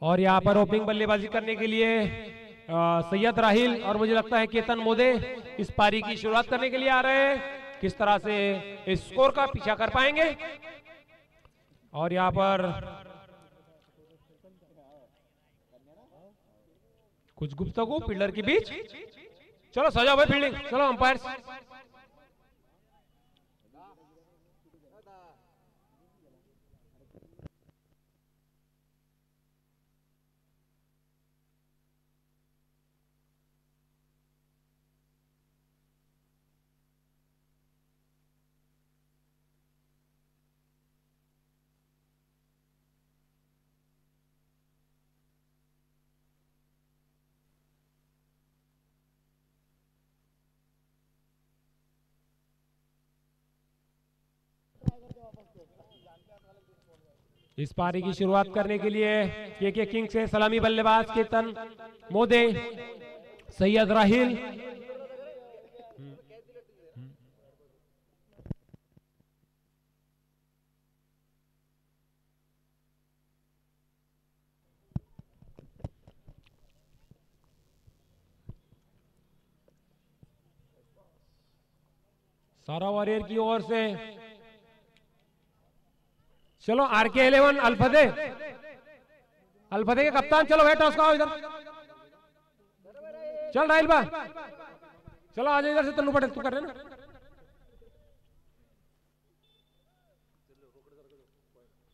और यहाँ पर ओपनिंग बल्लेबाजी करने के लिए सैयद राहिल और मुझे लगता है केतन मोदे इस पारी की शुरुआत करने के लिए आ रहे हैं. किस तरह से इस स्कोर का पीछा कर पाएंगे. और यहाँ पर कुछ गुफ्तगू फील्डर के बीच. चलो सजाओ भाई फील्डिंग, चलो अंपायर. इस पारी की शुरुआत करने के लिए के किंग से सलामी बल्लेबाज केतन मोदे, सैयद राहिल, सारा वॉरियर की ओर से। चलो RK11 अल्फदे के कप्तान, चलो बैठो उसका इधर, चल राहिल बा, चलो आ जाओ इधर से, तन्नू पटेल तू कर रहे ना।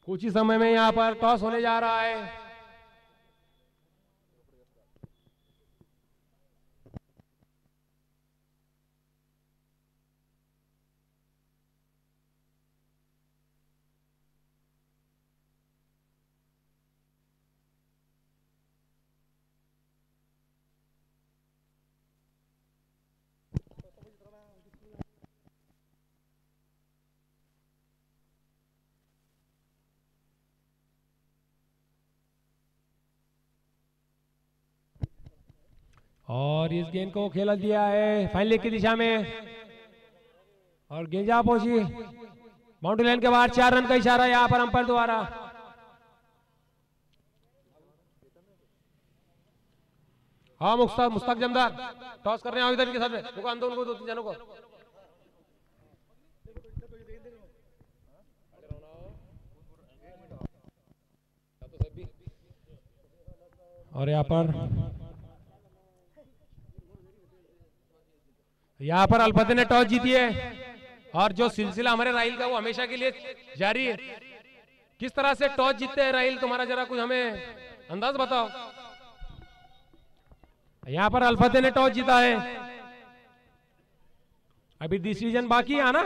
कुछ ही समय में यहाँ पर टॉस होने जा रहा है। और इस गेंद को खेला दिया है फाइनल की दिशा में, और गेंजा पहुंची बाउंड्री लाइन के बाहर। 4 रन का इशारा यहां पर अंपायर द्वारा। हाँ मुश्ताक जमदार टॉस कर रहे हैं इधर के साथ में, दुकान दो उनको, 2-3 जनों को। और यहाँ पर अल्फदे ने टॉस जीती है, और जो सिलसिला हमारे राहिल का वो हमेशा के लिए जारी है। किस तरह से टॉस जीतते हैं राहिल, तुम्हारा जरा कुछ हमें अंदाज बताओ। यहाँ पर अल्फदे ने टॉस जीता है, अभी डिसीजन बाकी है ना।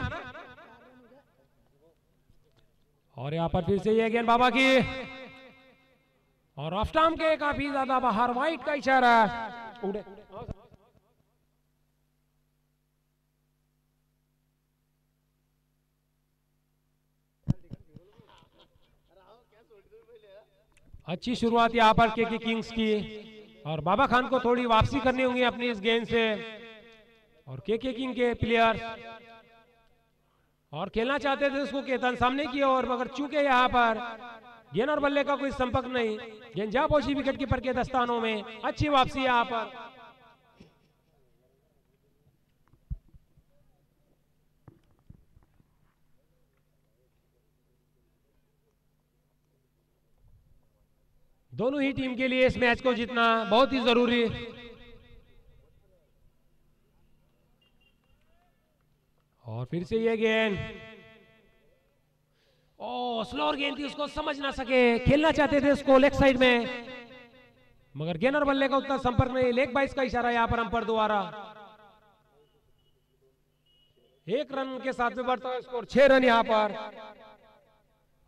और यहाँ पर फिर से ये गेंद बाबा की, और ऑफ स्टंप के काफी ज्यादा बाहर, वाइट का इशारा। उड़े अच्छी शुरुआत यहाँ पर के किंग्स की, और बाबा खान को थोड़ी वापसी करनी होगी अपनी इस गेंद से। और के किंग के प्लेयर और खेलना चाहते थे उसको केतन सामने की ओर, मगर चूंकि यहाँ पर गेंद और बल्ले का कोई संपर्क नहीं, गेंद जा पहुंची विकेट कीपर के दस्तानों में। अच्छी वापसी यहाँ पर। दोनों ही टीम के लिए इस मैच को जीतना बहुत ही जरूरी है। और फिर से ये गेंद, स्लोअर गेंद थी, उसको समझ ना सके, खेलना चाहते थे उसको लेग साइड में, मगर गेंद और बल्ले का उतना संपर्क नहीं। लेग बाइस का इशारा यहाँ पर अंपायर द्वारा। 1 रन के साथ में बढ़ता है स्कोर, 6 रन यहाँ पर।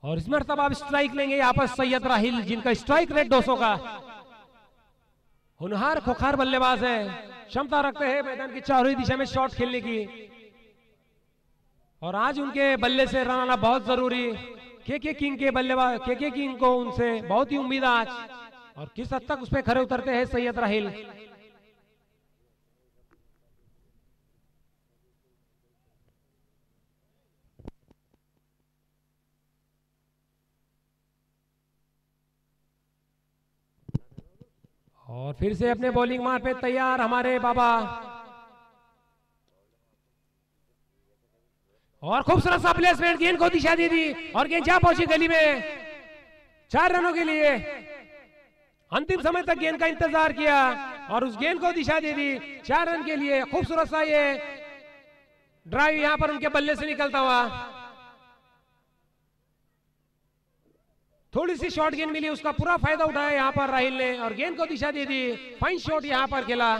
और इस मरतबा आप स्ट्राइक लेंगे यहाँ पर सैयद राहिल, जिनका स्ट्राइक रेट 200 का। होनहार खोखार बल्लेबाज है, क्षमता रखते हैं मैदान की चारों ही दिशा में शॉट खेलने की, और आज उनके बल्ले से रन आना बहुत जरूरी। के किंग के बल्लेबाज के किंग को उनसे बहुत ही उम्मीद आज, और किस हद तक उस पर खरे उतरते हैं सैयद राहिल। और फिर से अपने बॉलिंग मार पे तैयार हमारे बाबा, और खूबसूरत सा प्लेसमेंट, गेंद को दिशा दे दी, और गेंद जा पहुंची गली में। 4 रनों के लिए अंतिम समय तक गेंद का इंतजार किया, और उस गेंद को दिशा दे दी 4 रन के लिए। खूबसूरत सा ये ड्राइव यहां पर उनके बल्ले से निकलता हुआ। थोड़ी सी शॉर्ट गेंद मिली, उसका पूरा फायदा उठाया यहां पर राहिल ने, और गेंद को दिशा दे दी। फाइन शॉट यहां पर खेला।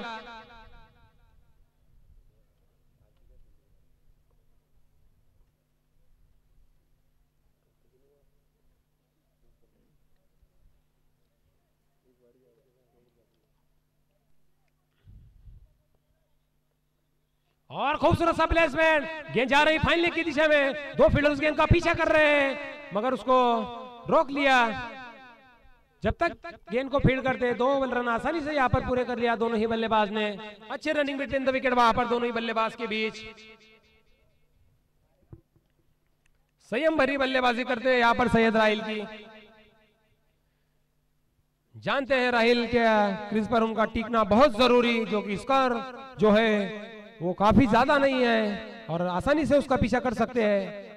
और खूबसूरत सा प्लेसमेंट, गेंद जा रही फाइनल की दिशा में। 2 फील्डर्स गेंद का पीछा कर रहे हैं, मगर उसको रोक लिया। जब तक गेंद को फील्ड करते 2 रन आसानी से यहाँ पर पूरे कर लिया दोनों ही बल्लेबाज ने। अच्छे रनिंग बिटवीन द विकेट वहां पर दोनों ही बल्लेबाज के बीच। संयम भरी बल्लेबाजी करते हैं यहाँ पर सैयद राहिल की। जानते हैं राहिल के क्रीज पर उनका टिकना बहुत जरूरी, जो कि स्कोर जो है वो काफी ज्यादा नहीं है। और आसानी से उसका पीछा कर सकते हैं।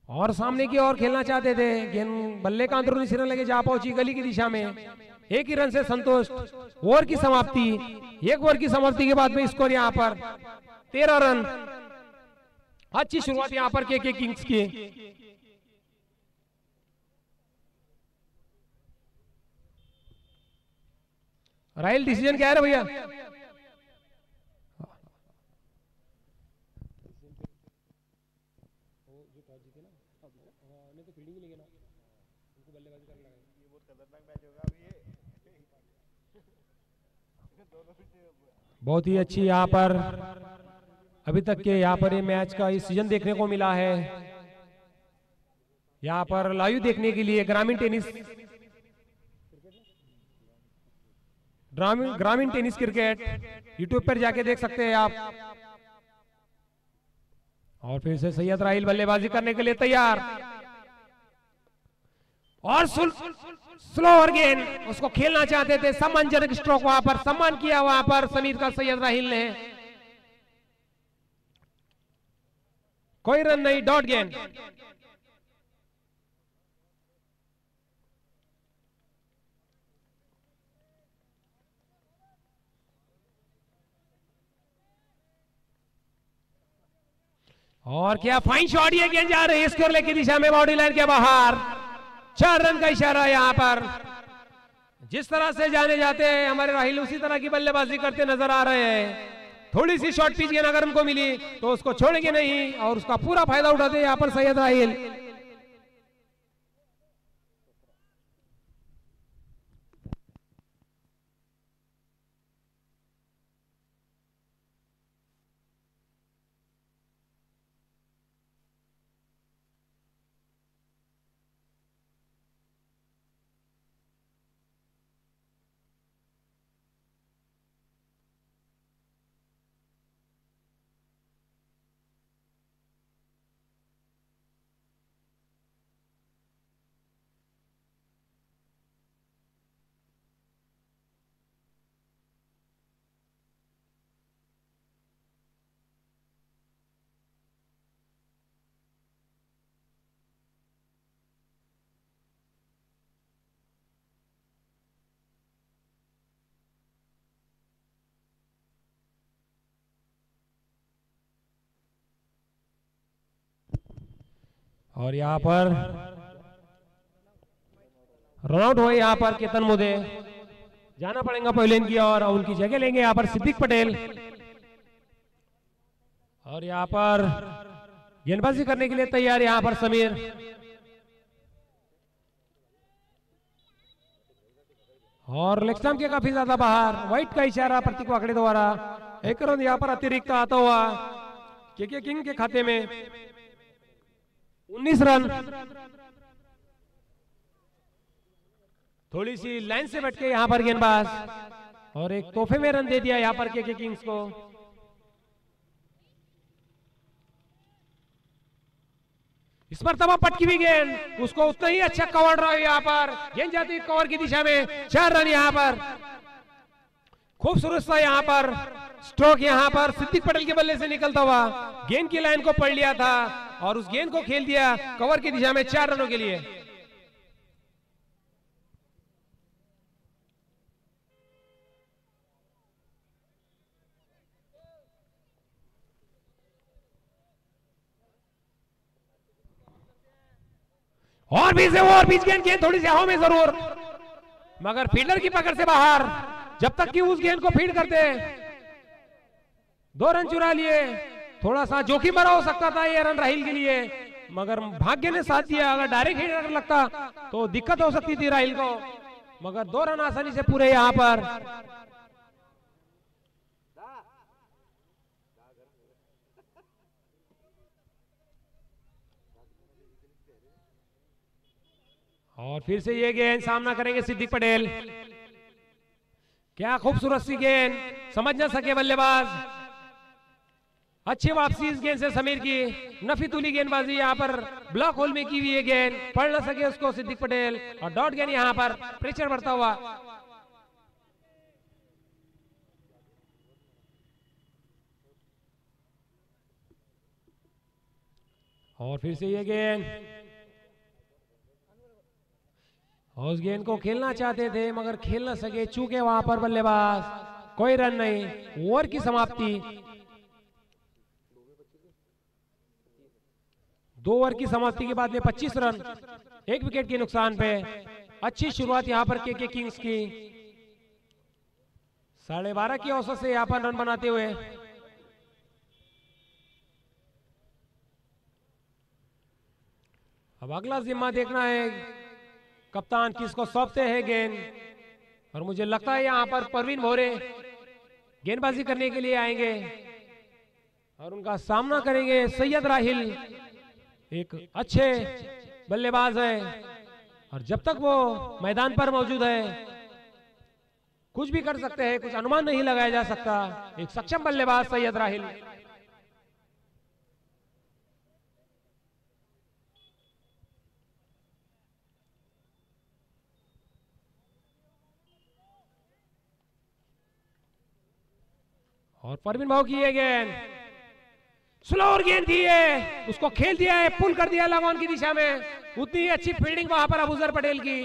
और सामने की ओर खेलना चाहते थे, गेंद बल्ले का अंदरूनी सिरे लगे, जा पहुंची गली की दिशा में। एक ही रन से संतुष्ट। ओवर की समाप्ति, एक ओवर की समाप्ति के बाद में स्कोर यहाँ पर 13 रन। अच्छी शुरुआत यहाँ पर के किंग्स की। राइल डिसीजन क्या है भैया? बहुत ही अच्छी यहाँ पर अभी तक के यहाँ पर ये मैच का इस सीजन देखने को मिला है। यहाँ पर लाइव देखने के लिए ग्रामीण टेनिस क्रिकेट यूट्यूब पर जाके देख सकते हैं आप। और फिर से सैयद राहिल बल्लेबाजी करने के लिए तैयार, और स्लोअर गेंद, उसको खेलना चाहते थे। सम्मानजनक स्ट्रोक वहां पर सम्मान किया वहां पर समीर का सैयद राहिल ने। कोई रन नहीं, डॉट गेंद। और क्या फाइन शॉट, ये गेंद जा रही है स्कोर की दिशा में, बाउंड्री लाइन के बाहर। 4 रन का इशारा यहां पर। जिस तरह से जाने जाते हैं हमारे राहिल, उसी तरह की बल्लेबाजी करते नजर आ रहे हैं। थोड़ी सी शॉर्ट पिच गेंद अगर उनको मिली तो उसको छोड़ेंगे नहीं, और उसका पूरा फायदा उठाते हैं यहां पर सैयद राहिल। और यहाँ पर रनआउट हुए यहाँ पर केतन मुदे। जाना पड़ेगा पवेलियन की और उनकी जगह लेंगे यहाँ पर सिद्दीक पटेल। और यहाँ पर गेंदबाजी करने के लिए तैयार यहाँ पर समीर। और लेग स्टंप के काफी ज्यादा बाहर, वाइट का इशारा प्रतीक वाकड़े द्वारा। एक रन यहाँ पर अतिरिक्त आता हुआ के किंग के खाते में। 19 रन। थोड़ी सी लाइन से बैठ के यहां पर गेंदबाज, और एक तोहफे में रन दे दिया यहां पर के किंग्स को। इस पर तब पटकी भी गेंद, उसको उतना ही अच्छा कवर रहा है यहां पर। गेंद जाती कवर की दिशा में। 4 रन यहां पर। खूबसूरत सा यहां पर स्ट्रोक यहां पर सिद्दीक पटेल के बल्ले से निकलता हुआ गेंद की लाइन को पढ़ लिया था और उस गेंद को खेल दिया कवर की दिशा में 4 रनों के लिए। और बीच गेंद थोड़ी सी हवा में जरूर, मगर फील्डर की पकड़ से बाहर। जब तक कि उस गेंद को फीड करते 2 रन चुरा लिए। थोड़ा सा जोखिम भरा हो सकता था ये रन राहिल के लिए, मगर भाग्य ने साथ दिया। अगर डायरेक्ट हिट अगर लगता तो दिक्कत हो सकती थी राहिल को, मगर 2 रन आसानी से पूरे यहां पर। और फिर से ये गेंद सामना करेंगे सिद्दीक पटेल। क्या खूबसूरत सी गेंद, समझ ना सके बल्लेबाज। अच्छी वापसी इस गेंद से समीर की। नफीतुली गेंदबाजी यहां पर ब्लॉक होल में की हुई है गेंद, पढ़ ना सके उसको सिद्दीक पटेल। और डॉट गेंद यहां पर प्रेशर बढ़ता हुआ। और फिर से ये गेंद, उस गेंद को खेलना चाहते थे मगर खेल न सके, चूके वहां पर बल्लेबाज, कोई रन नहीं। ओवर की समाप्ति, 2 ओवर की समाप्ति के बाद में 25 रन 1 विकेट के नुकसान पे। अच्छी शुरुआत यहां पर केके किंग्स की, 12.5 की औसत से यहां पर रन बनाते हुए। अब अगला जिम्मा देखना है कप्तान किसको सौंपते हैं गेंद, और मुझे लगता है यहां पर परवीन भोरे गेंदबाजी करने के लिए आएंगे और उनका सामना करेंगे सैयद राहिल, एक अच्छे बल्लेबाज है और जब तक वो मैदान पर मौजूद है कुछ भी कर सकते हैं, कुछ अनुमान नहीं लगाया जा सकता। एक सक्षम बल्लेबाज सैयद राहिल। और परवीन भाव की ये गेंद, स्लोअर गेंद थी है, उसको खेल दिया है, पुल कर दिया लगॉन की दिशा में। उतनी ही अच्छी फील्डिंग वहां पर अबूजर पटेल की,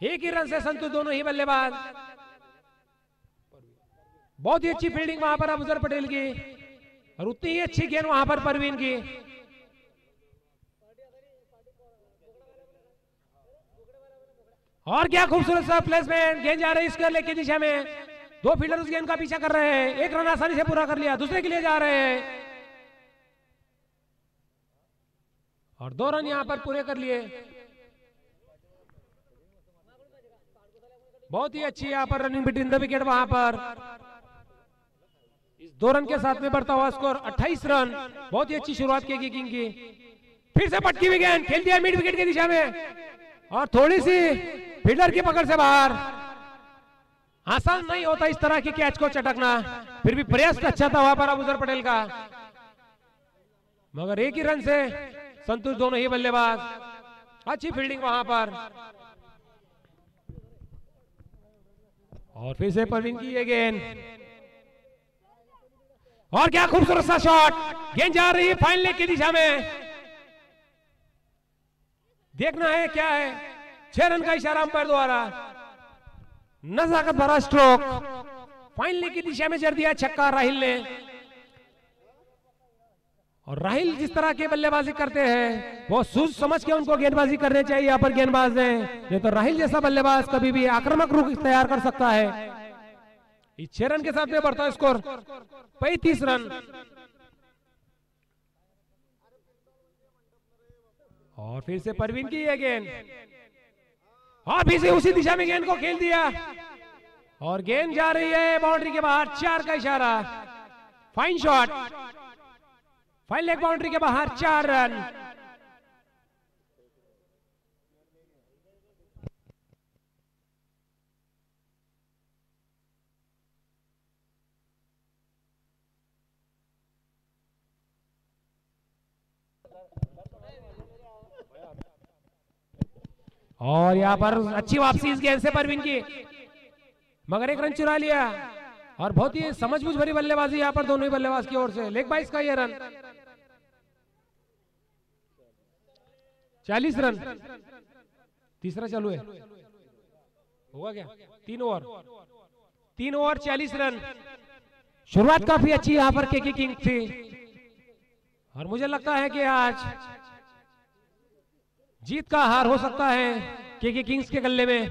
एक ही रन से संतुष्ट दोनों ही बल्लेबाज। बहुत ही अच्छी फील्डिंग वहां पर अबूजर पटेल की और उतनी ही अच्छी गेंद वहां पर परवीन की। और क्या खूबसूरत सा प्लेसमेंट, गेंद जा रही है स्क्वायर लेग की दिशा में, 2 फील्डर उस गेंद का पीछा कर रहे हैं, 1 रन आसानी से पूरा कर लिया, दूसरे के लिए जा रहे हैं और 2 रन यहां पर पूरे कर लिए। बहुत ही अच्छी यहां पर रनिंग बिटवीन द विकेट वहां पर। इस 2 रन के साथ में बढ़ता हुआ स्कोर 28 रन। बहुत ही अच्छी शुरुआत की किंग की। फिर से पटकी हुई गेंद, खेल दिया मिड विकेट की दिशा में और थोड़ी सी फील्डर की पकड़ से बाहर। आसान नहीं होता इस तरह के कैच को चटकना, फिर भी प्रयास अच्छा था वहां पर अबूजर पटेल का, मगर 1 ही रन से संतुष्ट दोनों ही बल्लेबाज। अच्छी फील्डिंग वहां पर और फिर से परवीन की ये गेंद और क्या खूबसूरत सा शॉट, गेंद जा रही है फाइनल लेग की दिशा में। देखना है क्या है, 6 रन का इशारा अंपायर द्वारा। नजाकत भरा स्ट्रोक, फाइनल की दिशा में जड़ दिया छक्का राहिल ने। और राहिल जिस तरह के बल्लेबाजी करते हैं वो सोच समझ के उनको गेंदबाजी करने चाहिए यहाँ पर गेंदबाज ने, नहीं तो राहिल जैसा बल्लेबाज कभी भी आक्रामक रुख तैयार कर सकता है। इस 6 रन के साथ में बढ़ता स्कोर 35 रन। और फिर से परवीन की ये गेंद और फिर से उसी दिशा में गेंद को खेल दिया और गेंद जा रही है बाउंड्री के बाहर, 4 का इशारा। Fine shot, fine leg boundary के बाहर, 4 रन। और यहां पर अच्छी वापसी इस गेंद से परवीन की, मगर 1 रन चुरा लिया और बहुत ही समझबूझ भरी बल्लेबाजी यहां पर दोनों ही बल्लेबाज की ओर से। लेग बाइस का ये रन, 40 रन। तीसरा चालू है, होगा क्या? 3 ओवर 40 रन। शुरुआत काफी अच्छी यहां पर केके किंग थी और मुझे लगता है कि आज जीत का हार हो सकता है केके किंग्स के गले में।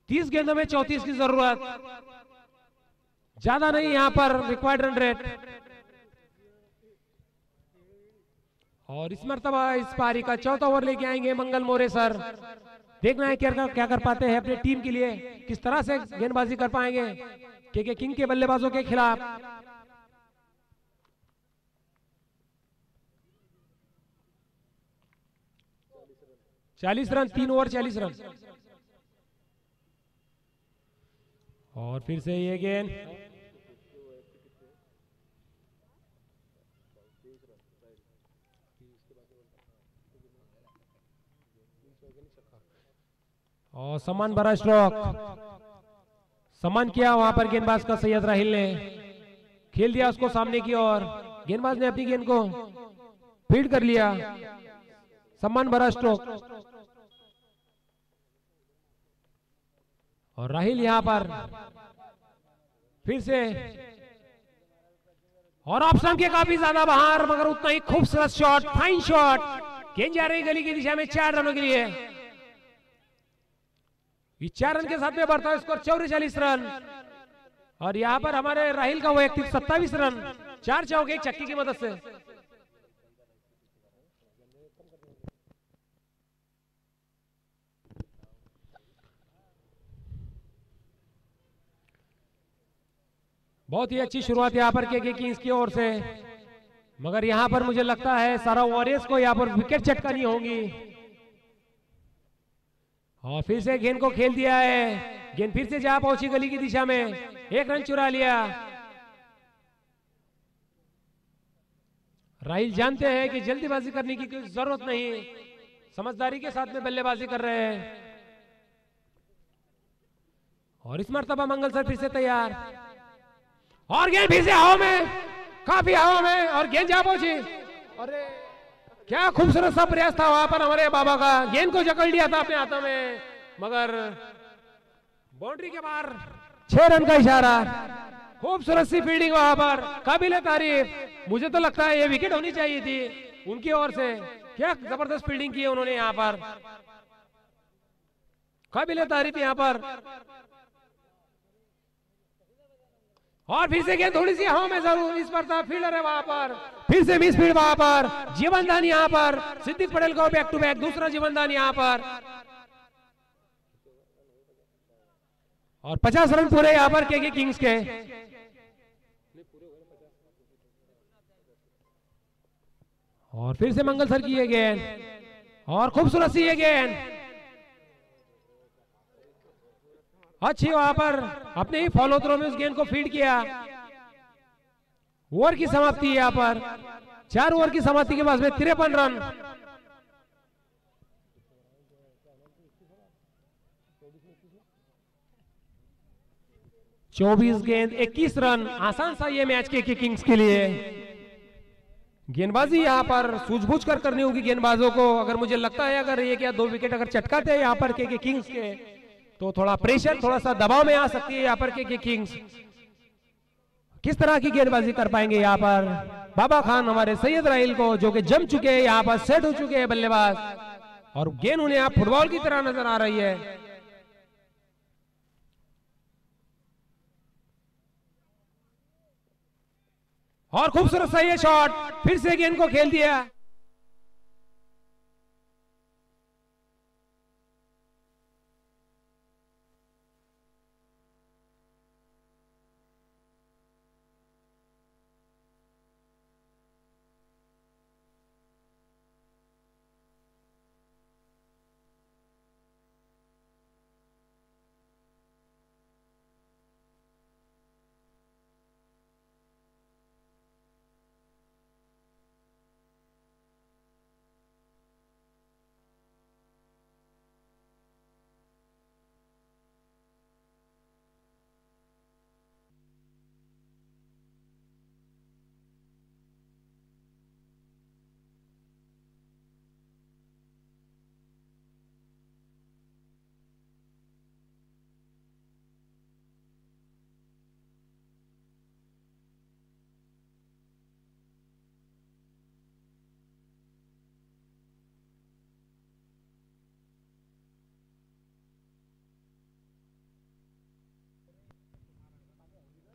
30 गेंदों में 34 की जरूरत, ज्यादा नहीं यहां पर रिक्वायर्ड रन रेट। और इस मर्तबा इस पारी का 4था ओवर लेके आएंगे मंगल मोरे सर। देखना है क्या कर पाते हैं अपनी टीम के लिए, किस तरह से गेंदबाजी कर पाएंगे केके किंग के बल्लेबाजों के खिलाफ। चालीस रन, 3 ओवर 40 रन। और फिर से ये गेंद और सम्मान भरा स्ट्रोक, सम्मान किया वहां पर गेंदबाज का सैयद राहिल ने, खेल दिया उसको सामने की ओर गेंदबाज ने अपनी गेंद को फीड कर लिया, सम्मान भरा स्ट्रोक। और राहिल यहां पर फिर से, और ऑप्शन के काफी ज्यादा बाहर, मगर उतना ही खूबसूरत शॉट, फाइन शॉट। गेंद जा रही गली की दिशा में 4 रनों के लिए। 4 रन के साथ में बढ़ता है स्कोर 44 रन। और यहां पर हमारे राहिल का वैयक्तिक 27 रन, 4 चौके 1 छक्के की मदद से। बहुत ही अच्छी शुरुआत यहां पर के किंग्स की ओर से, मगर यहां पर मुझे लगता है सारा वॉरियर्स को यहां पर विकेट चटकानी होगी। और फिर से गेंद को खेल दिया है, गेंद फिर से जा पहुंची गली की दिशा में, 1 रन चुरा लिया। राहिल जानते हैं कि जल्दीबाजी करने की कोई जरूरत नहीं, समझदारी के साथ में बल्लेबाजी कर रहे हैं। और इस मर्तबा मंगल सर फिर से तैयार, और गेंद फिर से हवा में, काफी हवा में, और गेंद जा पहुंची। अरे क्या खूबसूरत सा प्रयास था वहां पर हमारे बाबा का, गेंद को जकड़ लिया था अपने हाथों में, मगर बाउंड्री के बाहर। 6 रन का इशारा, खूबसूरत सी फील्डिंग वहां पर, काबिल तारीफ। मुझे तो लगता है ये विकेट होनी चाहिए थी उनकी ओर से। क्या जबरदस्त फील्डिंग की है उन्होंने यहां पर, काबिल तारीफ यहां पर। और फिर से गेंद थोड़ी सी हवा में जरूर, इस पर था फील्डर है वहां पर, फिर से मिस फील्ड वहां पर। जीवनदान यहां पर, सिद्दीक पटेल को बैक टू बैक दूसरा जीवनदान यहां पर। और 50 रन पूरे यहां पर के किंग्स के। और फिर से मंगल सर की ये गेंद, और खूबसूरत सी ये गेंद, अच्छी वहां पर अपने ही फॉलो थ्रो में उस गेंद को फीड किया। ओवर की समाप्ति यहां पर, 4 ओवर की समाप्ति के बाद में 53 रन। चौबीस गेंद 21 रन, आसान सा ये मैच के किंग्स के लिए। गेंदबाजी यहां पर सूझबूझ कर करनी होगी गेंदबाजों को। अगर मुझे लगता है अगर ये क्या 2 विकेट अगर चटकाते यहां पर के किंग्स के, तो थोड़ा प्रेशर, थोड़ा सा दबाव में आ सकती है यहाँ पर के किंग्स। किस तरह की गेंदबाजी कर पाएंगे यहाँ पर बाबा खान हमारे सैयद राहिल को, जो कि जम चुके हैं यहाँ पर, सेट हो चुके हैं बल्लेबाज। और गेंद उन्हें यहाँ फुटबॉल की तरह नजर आ रही है। और खूबसूरत सा ये शॉट, फिर से गेंद को खेल दिया।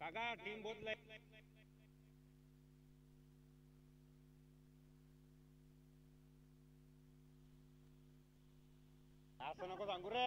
काका टीम बहुत असं नको सांगू रे।